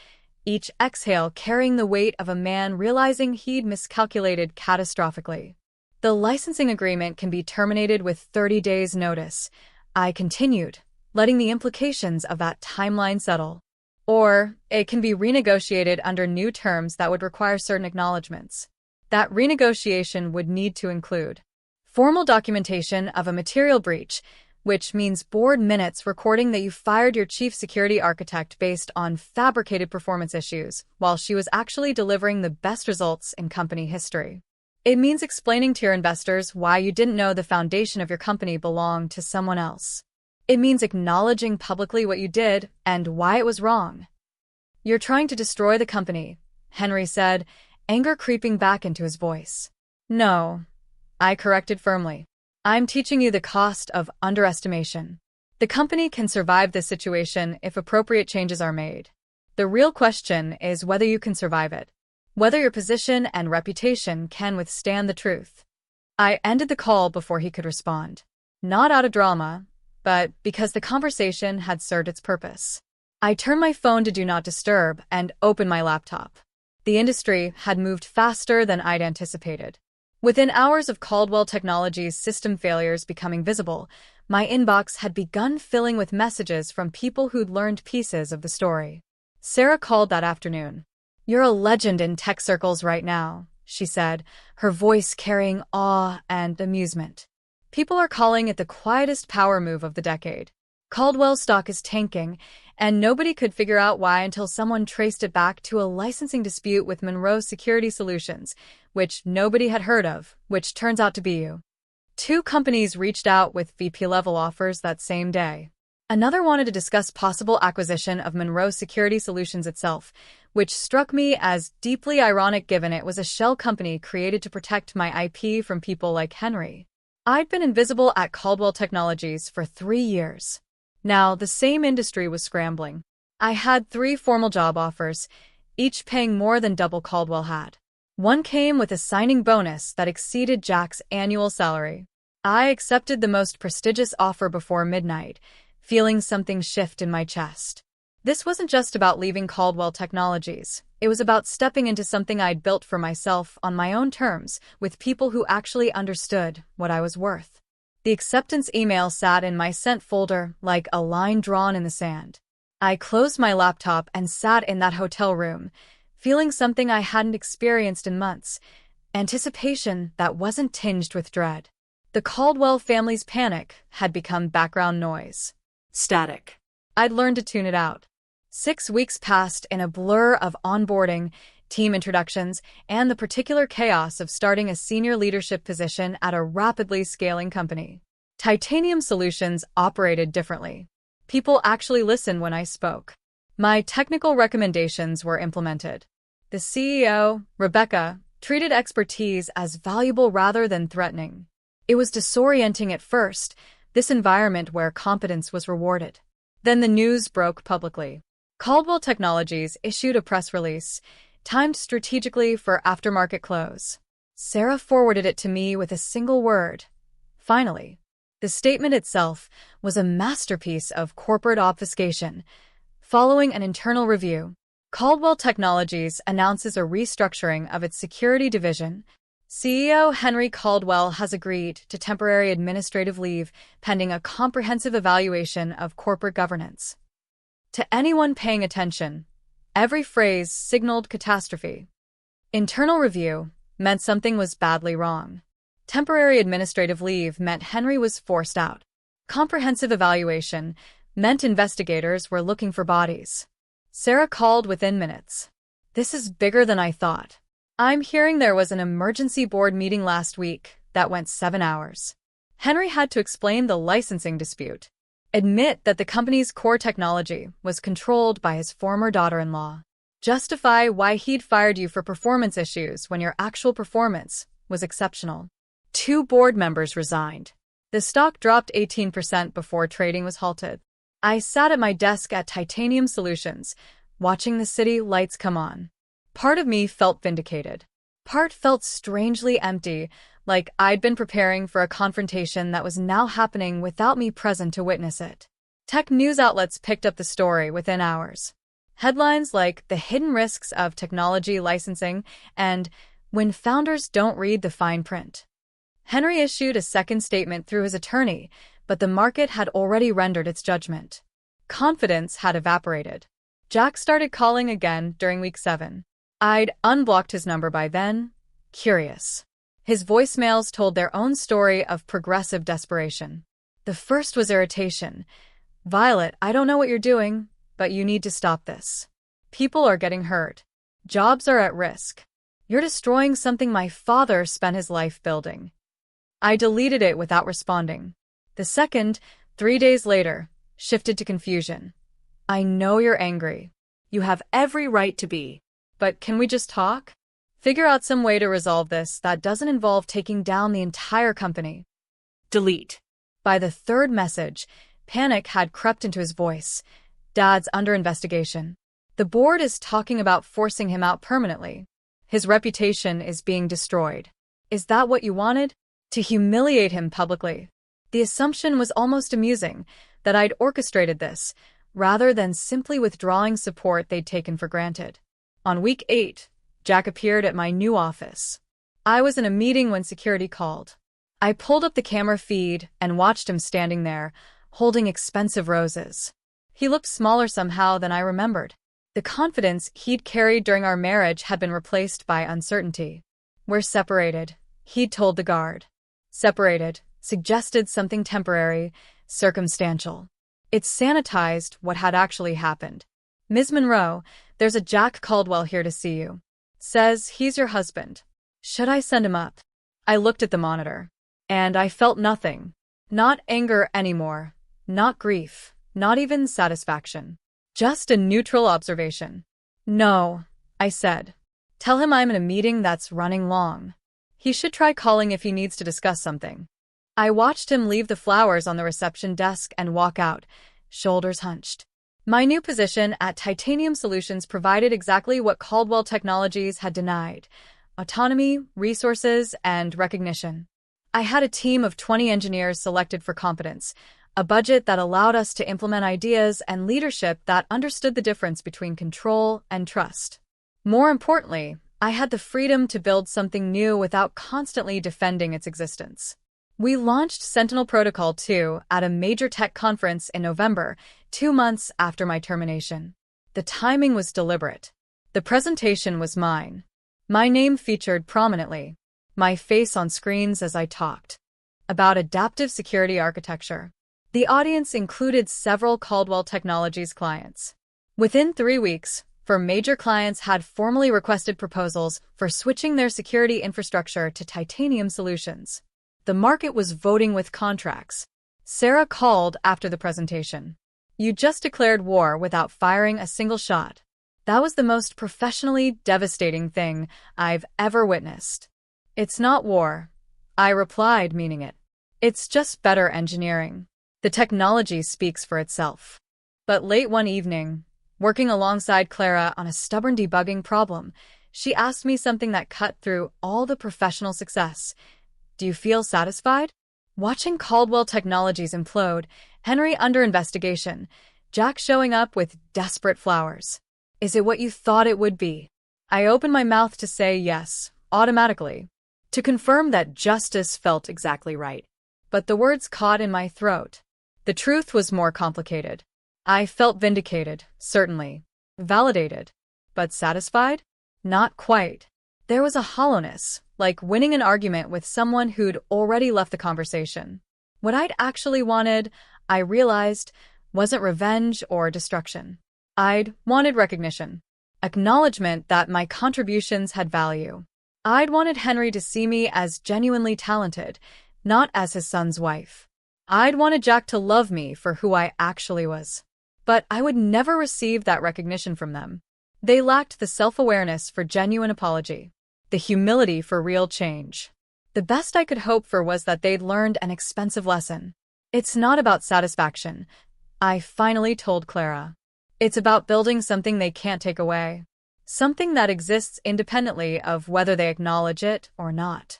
each exhale carrying the weight of a man realizing he'd miscalculated catastrophically. The licensing agreement can be terminated with 30 days' notice, I continued, letting the implications of that timeline settle. Or, it can be renegotiated under new terms that would require certain acknowledgments. That renegotiation would need to include formal documentation of a material breach, which means board minutes recording that you fired your chief security architect based on fabricated performance issues, while she was actually delivering the best results in company history. It means explaining to your investors why you didn't know the foundation of your company belonged to someone else. It means acknowledging publicly what you did and why it was wrong. "You're trying to destroy the company," Henry said, anger creeping back into his voice. "No," I corrected firmly. "I'm teaching you the cost of underestimation. The company can survive this situation if appropriate changes are made. The real question is whether you can survive it, whether your position and reputation can withstand the truth." I ended the call before he could respond. Not out of drama, but because the conversation had served its purpose. I turned my phone to Do Not Disturb and opened my laptop. The industry had moved faster than I'd anticipated. Within hours of Caldwell Technologies' system failures becoming visible, my inbox had begun filling with messages from people who'd learned pieces of the story. Sarah called that afternoon. "You're a legend in tech circles right now," she said, her voice carrying awe and amusement. "People are calling it the quietest power move of the decade. Caldwell's stock is tanking, and nobody could figure out why until someone traced it back to a licensing dispute with Monroe Security Solutions, which nobody had heard of, which turns out to be you." Two companies reached out with VP-level offers that same day. Another wanted to discuss possible acquisition of Monroe Security Solutions itself, which struck me as deeply ironic given it was a shell company created to protect my IP from people like Henry. I'd been invisible at Caldwell Technologies for 3 years. Now, the same industry was scrambling. I had 3 formal job offers, each paying more than double Caldwell had. One came with a signing bonus that exceeded Jack's annual salary. I accepted the most prestigious offer before midnight, feeling something shift in my chest. This wasn't just about leaving Caldwell Technologies. It was about stepping into something I'd built for myself on my own terms, with people who actually understood what I was worth. The acceptance email sat in my sent folder like a line drawn in the sand. I closed my laptop and sat in that hotel room, feeling something I hadn't experienced in months, anticipation that wasn't tinged with dread. The Caldwell family's panic had become background noise. Static. I'd learned to tune it out. 6 weeks passed in a blur of onboarding, team introductions, and the particular chaos of starting a senior leadership position at a rapidly scaling company. Titanium Solutions operated differently. People actually listened when I spoke. My technical recommendations were implemented. The CEO, Rebecca, treated expertise as valuable rather than threatening. It was disorienting at first, this environment where competence was rewarded. Then the news broke publicly. Caldwell Technologies issued a press release, timed strategically for aftermarket close. Sarah forwarded it to me with a single word: finally. The statement itself was a masterpiece of corporate obfuscation. Following an internal review, Caldwell Technologies announces a restructuring of its security division. CEO Henry Caldwell has agreed to temporary administrative leave pending a comprehensive evaluation of corporate governance. To anyone paying attention, every phrase signaled catastrophe. Internal review meant something was badly wrong. Temporary administrative leave meant Henry was forced out. Comprehensive evaluation meant investigators were looking for bodies. Sarah called within minutes. "This is bigger than I thought. I'm hearing there was an emergency board meeting last week that went 7 hours. Henry had to explain the licensing dispute, admit that the company's core technology was controlled by his former daughter-in-law, justify why he'd fired you for performance issues when your actual performance was exceptional. 2 board members resigned. The stock dropped 18% before trading was halted. I sat at my desk at Titanium Solutions, watching the city lights come on. Part of me felt vindicated. Part felt strangely empty, like I'd been preparing for a confrontation that was now happening without me present to witness it. Tech news outlets picked up the story within hours. Headlines like "The Hidden Risks of Technology Licensing" and "When Founders Don't Read the Fine Print." Henry issued a second statement through his attorney, but the market had already rendered its judgment. Confidence had evaporated. Jack started calling again during week 7. I'd unblocked his number by then, curious. His voicemails told their own story of progressive desperation. The first was irritation. Violet, I don't know what you're doing, but you need to stop this. People are getting hurt. Jobs are at risk. You're destroying something my father spent his life building. I deleted it without responding. The second, 3 days later, shifted to confusion. I know you're angry. You have every right to be. But can we just talk? Figure out some way to resolve this that doesn't involve taking down the entire company. Delete. By the third message, panic had crept into his voice. Dad's under investigation. The board is talking about forcing him out permanently. His reputation is being destroyed. Is that what you wanted? To humiliate him publicly. The assumption was almost amusing, that I'd orchestrated this, rather than simply withdrawing support they'd taken for granted. On week 8, Jack appeared at my new office. I was in a meeting when security called. I pulled up the camera feed and watched him standing there, holding expensive roses. He looked smaller somehow than I remembered. The confidence he'd carried during our marriage had been replaced by uncertainty. We're separated, he'd told the guard. Separated suggested something temporary, circumstantial. It sanitized what had actually happened. Ms. Monroe, there's a Jack Caldwell here to see you. Says he's your husband. Should I send him up? I looked at the monitor. And I felt nothing. Not anger anymore. Not grief. Not even satisfaction. Just a neutral observation. No, I said. Tell him I'm in a meeting that's running long. He should try calling if he needs to discuss something. I watched him leave the flowers on the reception desk and walk out, shoulders hunched. My new position at Titanium Solutions provided exactly what Caldwell Technologies had denied: autonomy, resources, and recognition. I had a team of 20 engineers selected for competence, a budget that allowed us to implement ideas, and leadership that understood the difference between control and trust. More importantly, I had the freedom to build something new without constantly defending its existence. We launched Sentinel Protocol 2 at a major tech conference in November, 2 months after my termination. The timing was deliberate. The presentation was mine. My name featured prominently, my face on screens as I talked about adaptive security architecture. The audience included several Caldwell Technologies clients. Within 3 weeks, major clients had formally requested proposals for switching their security infrastructure to Titanium Solutions. The market was voting with contracts. Sarah called after the presentation. You just declared war without firing a single shot. That was the most professionally devastating thing I've ever witnessed. It's not war, I replied, meaning it. It's just better engineering. The technology speaks for itself. But late one evening, working alongside Clara on a stubborn debugging problem, she asked me something that cut through all the professional success. Do you feel satisfied? Watching Caldwell Technologies implode, Henry under investigation, Jack showing up with desperate flowers. Is it what you thought it would be? I opened my mouth to say yes, automatically, to confirm that justice felt exactly right. But the words caught in my throat. The truth was more complicated. I felt vindicated, certainly. Validated. But satisfied? Not quite. There was a hollowness, like winning an argument with someone who'd already left the conversation. What I'd actually wanted, I realized, wasn't revenge or destruction. I'd wanted recognition. Acknowledgement that my contributions had value. I'd wanted Henry to see me as genuinely talented, not as his son's wife. I'd wanted Jack to love me for who I actually was. But I would never receive that recognition from them. They lacked the self-awareness for genuine apology, the humility for real change. The best I could hope for was that they'd learned an expensive lesson. It's not about satisfaction, I finally told Clara. It's about building something they can't take away. Something that exists independently of whether they acknowledge it or not.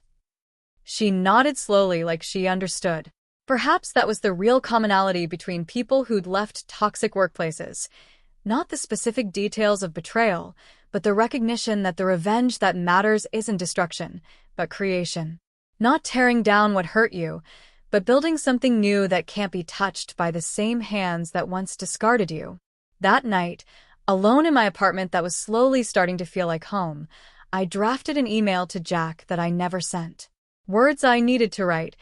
She nodded slowly like she understood. Perhaps that was the real commonality between people who'd left toxic workplaces. Not the specific details of betrayal, but the recognition that the revenge that matters isn't destruction, but creation. Not tearing down what hurt you, but building something new that can't be touched by the same hands that once discarded you. That night, alone in my apartment that was slowly starting to feel like home, I drafted an email to Jack that I never sent. Words I needed to write,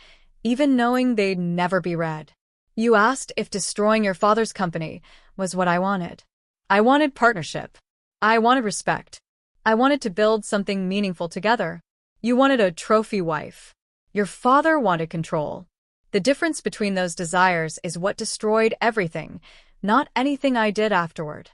even knowing they'd never be read. You asked if destroying your father's company was what I wanted. I wanted partnership. I wanted respect. I wanted to build something meaningful together. You wanted a trophy wife. Your father wanted control. The difference between those desires is what destroyed everything, not anything I did afterward.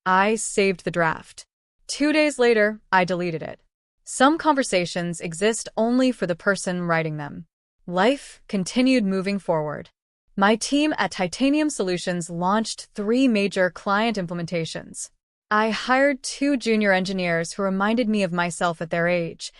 I saved the draft. 2 days later, I deleted it. Some conversations exist only for the person writing them. Life continued moving forward. My team at Titanium Solutions launched 3 major client implementations. I hired 2 junior engineers who reminded me of myself at their age.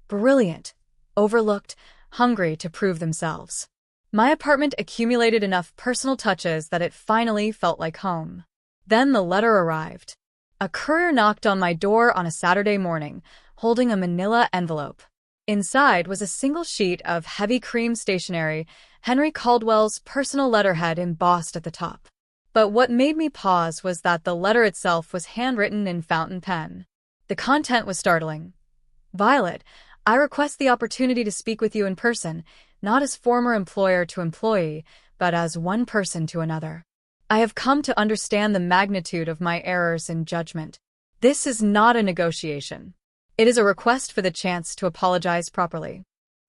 Brilliant, overlooked, hungry to prove themselves. My apartment accumulated enough personal touches that it finally felt like home. Then the letter arrived. A courier knocked on my door on a Saturday morning, holding a manila envelope. Inside was a single sheet of heavy cream stationery, Henry Caldwell's personal letterhead embossed at the top. But what made me pause was that the letter itself was handwritten in fountain pen. The content was startling. Violet, I request the opportunity to speak with you in person, not as former employer to employee, but as one person to another. I have come to understand the magnitude of my errors in judgment. This is not a negotiation. It is a request for the chance to apologize properly.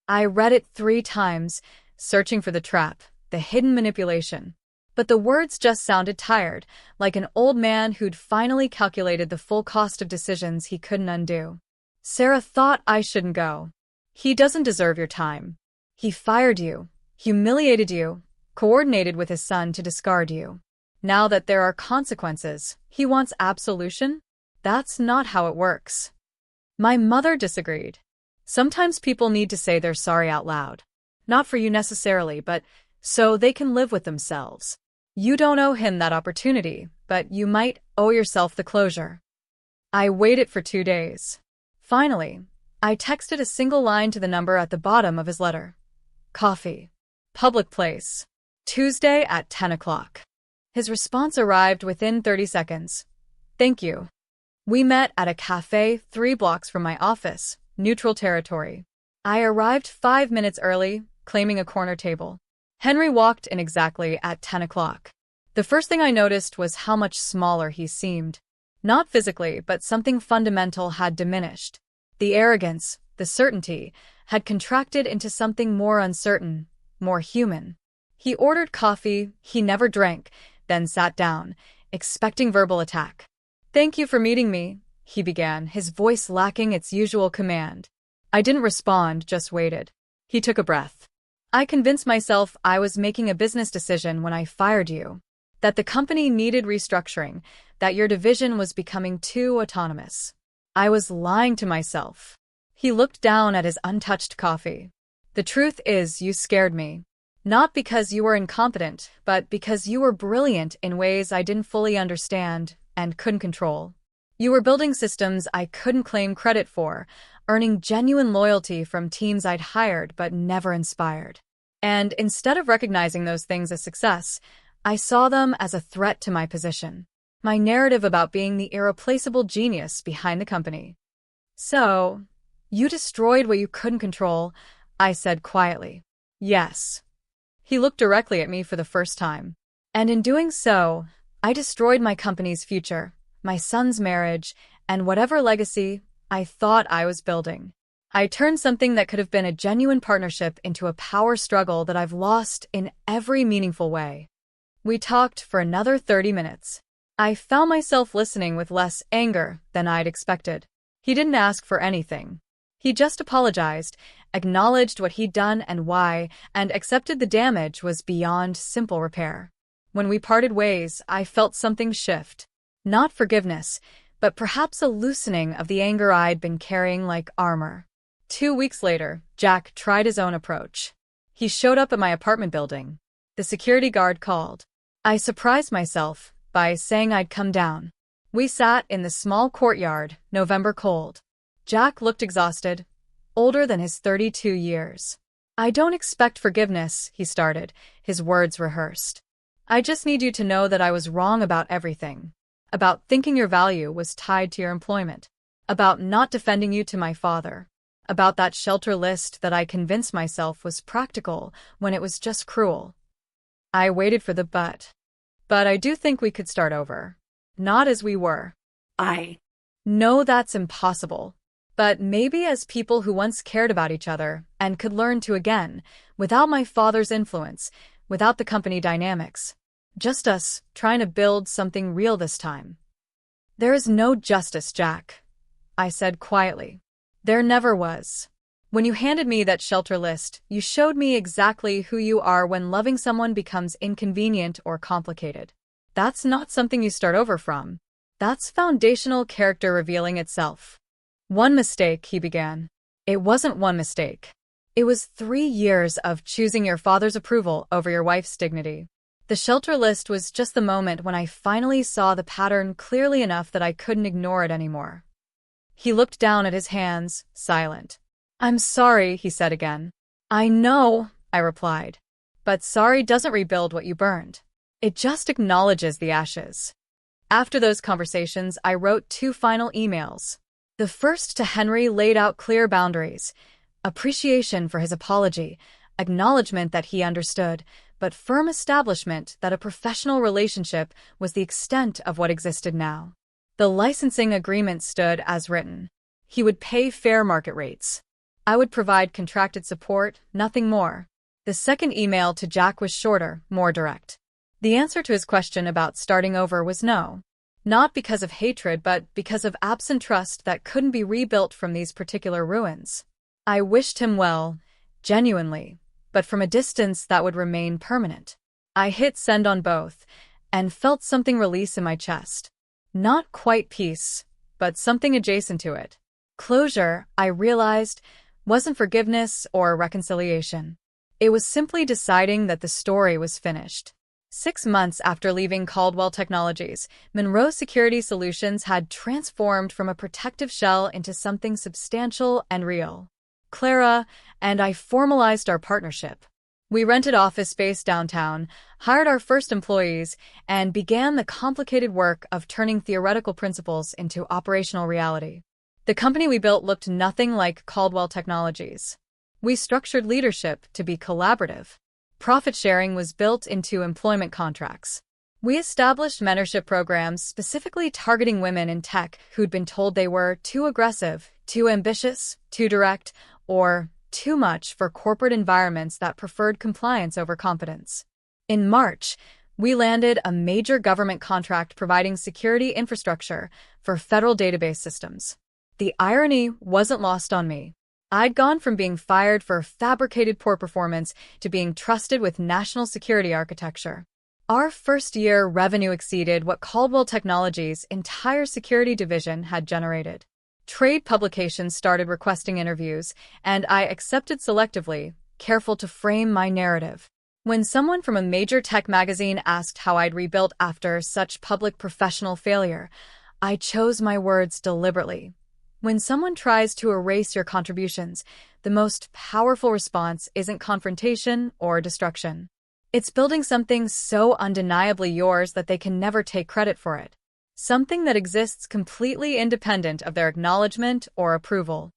I read it 3 times, searching for the trap, the hidden manipulation. But the words just sounded tired, like an old man who'd finally calculated the full cost of decisions he couldn't undo. Sarah thought I shouldn't go. He doesn't deserve your time. He fired you, humiliated you, coordinated with his son to discard you. Now that there are consequences, he wants absolution? That's not how it works. My mother disagreed. Sometimes people need to say they're sorry out loud. Not for you necessarily, but so they can live with themselves. You don't owe him that opportunity, but you might owe yourself the closure. I waited for 2 days. Finally, I texted a single line to the number at the bottom of his letter. Coffee. Public place. Tuesday at 10 o'clock. His response arrived within 30 seconds. Thank you. We met at a cafe 3 blocks from my office, neutral territory. I arrived 5 minutes early, claiming a corner table. Henry walked in exactly at 10 o'clock. The first thing I noticed was how much smaller he seemed. Not physically, but something fundamental had diminished. The arrogance, the certainty, had contracted into something more uncertain, more human. He ordered coffee he never drank, then sat down, expecting verbal attack. Thank you for meeting me, he began, his voice lacking its usual command. I didn't respond, just waited. He took a breath. I convinced myself I was making a business decision when I fired you. That the company needed restructuring, that your division was becoming too autonomous. I was lying to myself. He looked down at his untouched coffee. The truth is, you scared me. Not because you were incompetent, but because you were brilliant in ways I didn't fully understand and couldn't control. You were building systems I couldn't claim credit for, earning genuine loyalty from teams I'd hired but never inspired. And instead of recognizing those things as success, I saw them as a threat to my position, my narrative about being the irreplaceable genius behind the company. So, you destroyed what you couldn't control, I said quietly. Yes. He looked directly at me for the first time. And in doing so, I destroyed my company's future, my son's marriage, and whatever legacy I thought I was building. I turned something that could have been a genuine partnership into a power struggle that I've lost in every meaningful way. We talked for another 30 minutes. I found myself listening with less anger than I'd expected. He didn't ask for anything. He just apologized, acknowledged what he'd done and why, and accepted the damage was beyond simple repair. When we parted ways, I felt something shift. Not forgiveness, but perhaps a loosening of the anger I'd been carrying like armor. 2 weeks later, Jack tried his own approach. He showed up at my apartment building. The security guard called. I surprised myself by saying I'd come down. We sat in the small courtyard, November cold. Jack looked exhausted, older than his 32 years. I don't expect forgiveness, he started, his words rehearsed. I just need you to know that I was wrong about everything. About thinking your value was tied to your employment. About not defending you to my father. about that shelter list that I convinced myself was practical when it was just cruel. I waited for the but. But I do think we could start over. Not as we were. I No, that's impossible. But maybe as people who once cared about each other and could learn to again, without my father's influence, without the company dynamics. Just us, trying to build something real this time. There is no justice, Jack, I said quietly. There never was. When you handed me that shelter list, you showed me exactly who you are when loving someone becomes inconvenient or complicated. That's not something you start over from. That's foundational character revealing itself. One mistake, he began. It wasn't one mistake. It was 3 years of choosing your father's approval over your wife's dignity. The shelter list was just the moment when I finally saw the pattern clearly enough that I couldn't ignore it anymore. He looked down at his hands, silent. I'm sorry, he said again. I know, I replied. But sorry doesn't rebuild what you burned. It just acknowledges the ashes. After those conversations, I wrote 2 final emails. The first to Henry laid out clear boundaries, appreciation for his apology, acknowledgement that he understood, but firm establishment that a professional relationship was the extent of what existed now. The licensing agreement stood as written. He would pay fair market rates. I would provide contracted support, nothing more. The second email to Jack was shorter, more direct. The answer to his question about starting over was no. Not because of hatred, but because of absent trust that couldn't be rebuilt from these particular ruins. I wished him well, genuinely, but from a distance that would remain permanent. I hit send on both, and felt something release in my chest. Not quite peace, but something adjacent to it. Closure, I realized, wasn't forgiveness or reconciliation. It was simply deciding that the story was finished. 6 months after leaving Caldwell Technologies, Monroe Security Solutions had transformed from a protective shell into something substantial and real. Clara and I formalized our partnership. We rented office space downtown, hired our first employees, and began the complicated work of turning theoretical principles into operational reality. The company we built looked nothing like Caldwell Technologies. We structured leadership to be collaborative. Profit sharing was built into employment contracts. We established mentorship programs specifically targeting women in tech who'd been told they were too aggressive, too ambitious, too direct, or too much for corporate environments that preferred compliance over competence. In March, we landed a major government contract providing security infrastructure for federal database systems. The irony wasn't lost on me. I'd gone from being fired for fabricated poor performance to being trusted with national security architecture. Our first-year revenue exceeded what Caldwell Technologies' entire security division had generated. Trade publications started requesting interviews, and I accepted selectively, careful to frame my narrative. When someone from a major tech magazine asked how I'd rebuilt after such public professional failure, I chose my words deliberately. When someone tries to erase your contributions, the most powerful response isn't confrontation or destruction. It's building something so undeniably yours that they can never take credit for it. Something that exists completely independent of their acknowledgement or approval.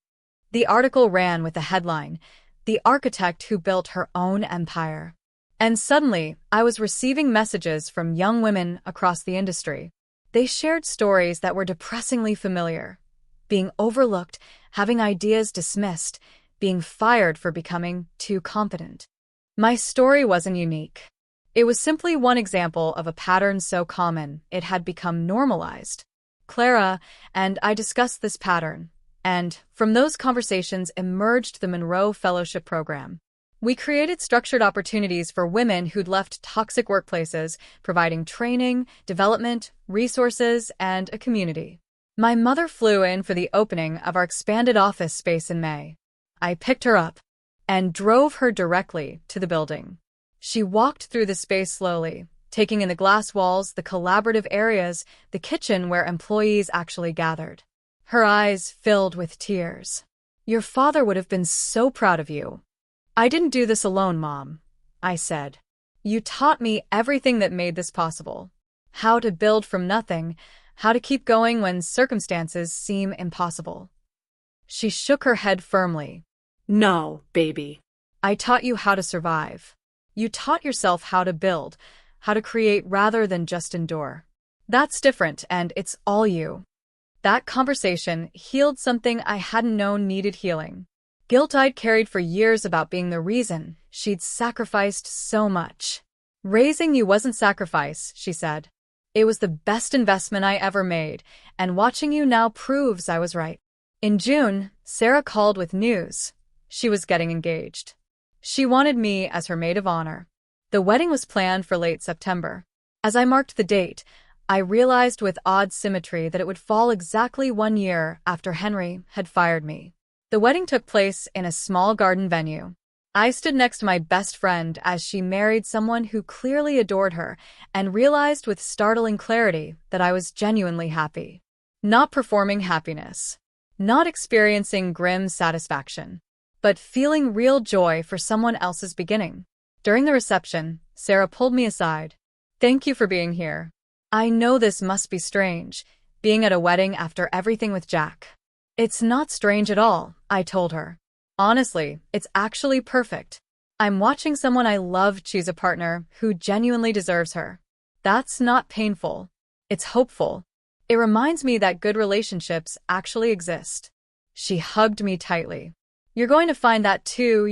The article ran with the headline, "The Architect Who Built Her Own Empire." And suddenly, I was receiving messages from young women across the industry. They shared stories that were depressingly familiar. Being overlooked, having ideas dismissed, being fired for becoming too competent. My story wasn't unique. It was simply one example of a pattern so common it had become normalized. Clara and I discussed this pattern, and from those conversations emerged the Monroe Fellowship Program. We created structured opportunities for women who'd left toxic workplaces, providing training, development, resources, and a community. My mother flew in for the opening of our expanded office space in May. I picked her up and drove her directly to the building. She walked through the space slowly, taking in the glass walls, the collaborative areas, the kitchen where employees actually gathered. Her eyes filled with tears. "Your father would have been so proud of you." "I didn't do this alone, Mom," I said. "You taught me everything that made this possible. How to build from nothing, how to keep going when circumstances seem impossible." She shook her head firmly. No, baby. I taught you how to survive. You taught yourself how to build, how to create rather than just endure. That's different, and it's all you. That conversation healed something I hadn't known needed healing. Guilt I'd carried for years about being the reason she'd sacrificed so much. Raising you wasn't sacrifice, she said. It was the best investment I ever made, and watching you now proves I was right. In June, Sarah called with news. She was getting engaged. She wanted me as her maid of honor. The wedding was planned for late September. As I marked the date, I realized with odd symmetry that it would fall exactly 1 year after Henry had fired me. The wedding took place in a small garden venue. I stood next to my best friend as she married someone who clearly adored her and realized with startling clarity that I was genuinely happy. Not performing happiness. Not experiencing grim satisfaction. But feeling real joy for someone else's beginning. During the reception, Sarah pulled me aside. Thank you for being here. I know this must be strange, being at a wedding after everything with Jack. It's not strange at all, I told her. Honestly, it's actually perfect. I'm watching someone I love choose a partner who genuinely deserves her. That's not painful. It's hopeful. It reminds me that good relationships actually exist. She hugged me tightly. You're going to find that too,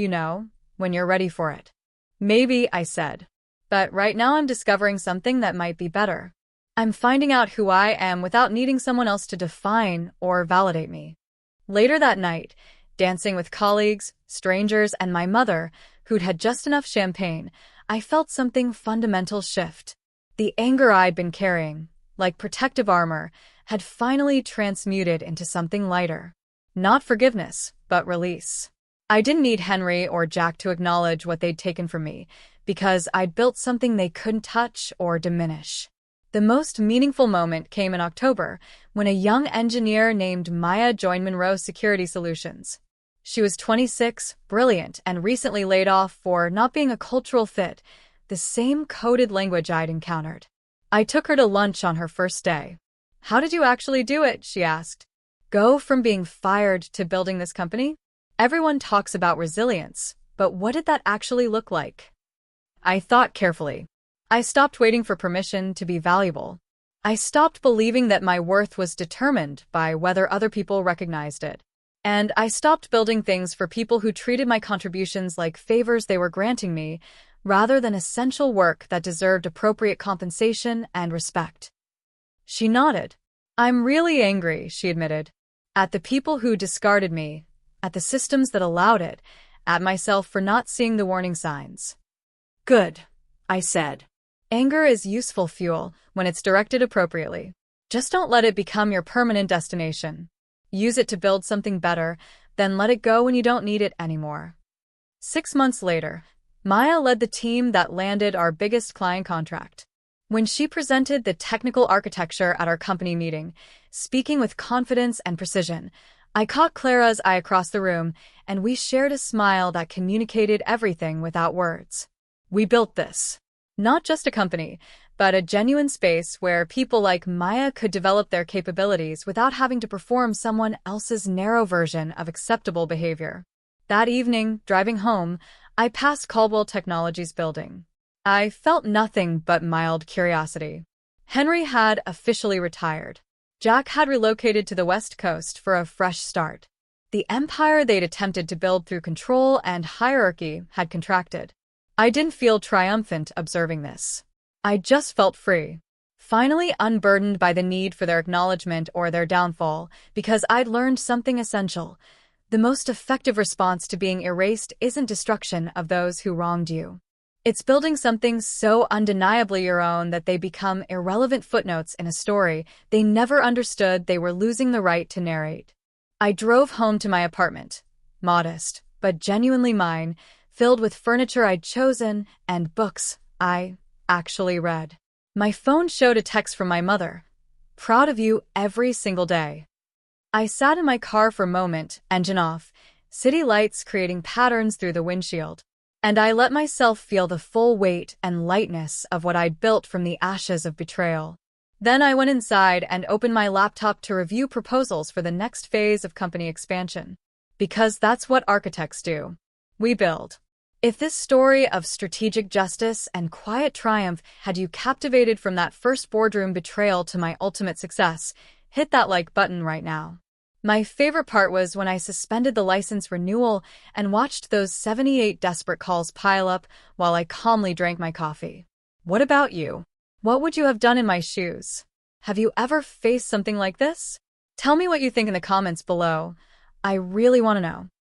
when you're ready for it. Maybe, I said. But right now I'm discovering something that might be better. I'm finding out who I am without needing someone else to define or validate me. Later that night, dancing with colleagues, strangers, and my mother, who'd had just enough champagne, I felt something fundamental shift. The anger I'd been carrying, like protective armor, had finally transmuted into something lighter. Not forgiveness, but release. I didn't need Henry or Jack to acknowledge what they'd taken from me, because I'd built something they couldn't touch or diminish. The most meaningful moment came in October, when a young engineer named Maya joined Monroe Security Solutions. She was 26, brilliant, and recently laid off for not being a cultural fit, the same coded language I'd encountered. I took her to lunch on her first day. How did you actually do it? She asked. Go from being fired to building this company? Everyone talks about resilience, but what did that actually look like? I thought carefully. I stopped waiting for permission to be valuable. I stopped believing that my worth was determined by whether other people recognized it. And I stopped building things for people who treated my contributions like favors they were granting me, rather than essential work that deserved appropriate compensation and respect. She nodded. I'm really angry, she admitted. At the people who discarded me, at the systems that allowed it, at myself for not seeing the warning signs. Good, I said. Anger is useful fuel when it's directed appropriately. Just don't let it become your permanent destination. Use it to build something better, then let it go when you don't need it anymore. 6 months later, Maya led the team that landed our biggest client contract. When she presented the technical architecture at our company meeting, speaking with confidence and precision, I caught Clara's eye across the room, and we shared a smile that communicated everything without words. We built this. Not just a company, but a genuine space where people like Maya could develop their capabilities without having to perform someone else's narrow version of acceptable behavior. That evening, driving home, I passed Caldwell Technologies building. I felt nothing but mild curiosity. Henry had officially retired. Jack had relocated to the West Coast for a fresh start. The empire they'd attempted to build through control and hierarchy had contracted. I didn't feel triumphant observing this. I just felt free. Finally unburdened by the need for their acknowledgement or their downfall, because I'd learned something essential. The most effective response to being erased isn't destruction of those who wronged you. It's building something so undeniably your own that they become irrelevant footnotes in a story they never understood they were losing the right to narrate. I drove home to my apartment, modest, but genuinely mine, filled with furniture I'd chosen and books I actually read. My phone showed a text from my mother. Proud of you every single day. I sat in my car for a moment, engine off, city lights creating patterns through the windshield. And I let myself feel the full weight and lightness of what I'd built from the ashes of betrayal. Then I went inside and opened my laptop to review proposals for the next phase of company expansion. Because that's what architects do. We build. If this story of strategic justice and quiet triumph had you captivated from that first boardroom betrayal to my ultimate success, hit that like button right now. My favorite part was when I suspended the license renewal and watched those 78 desperate calls pile up while I calmly drank my coffee. What about you? What would you have done in my shoes? Have you ever faced something like this? Tell me what you think in the comments below. I really want to know.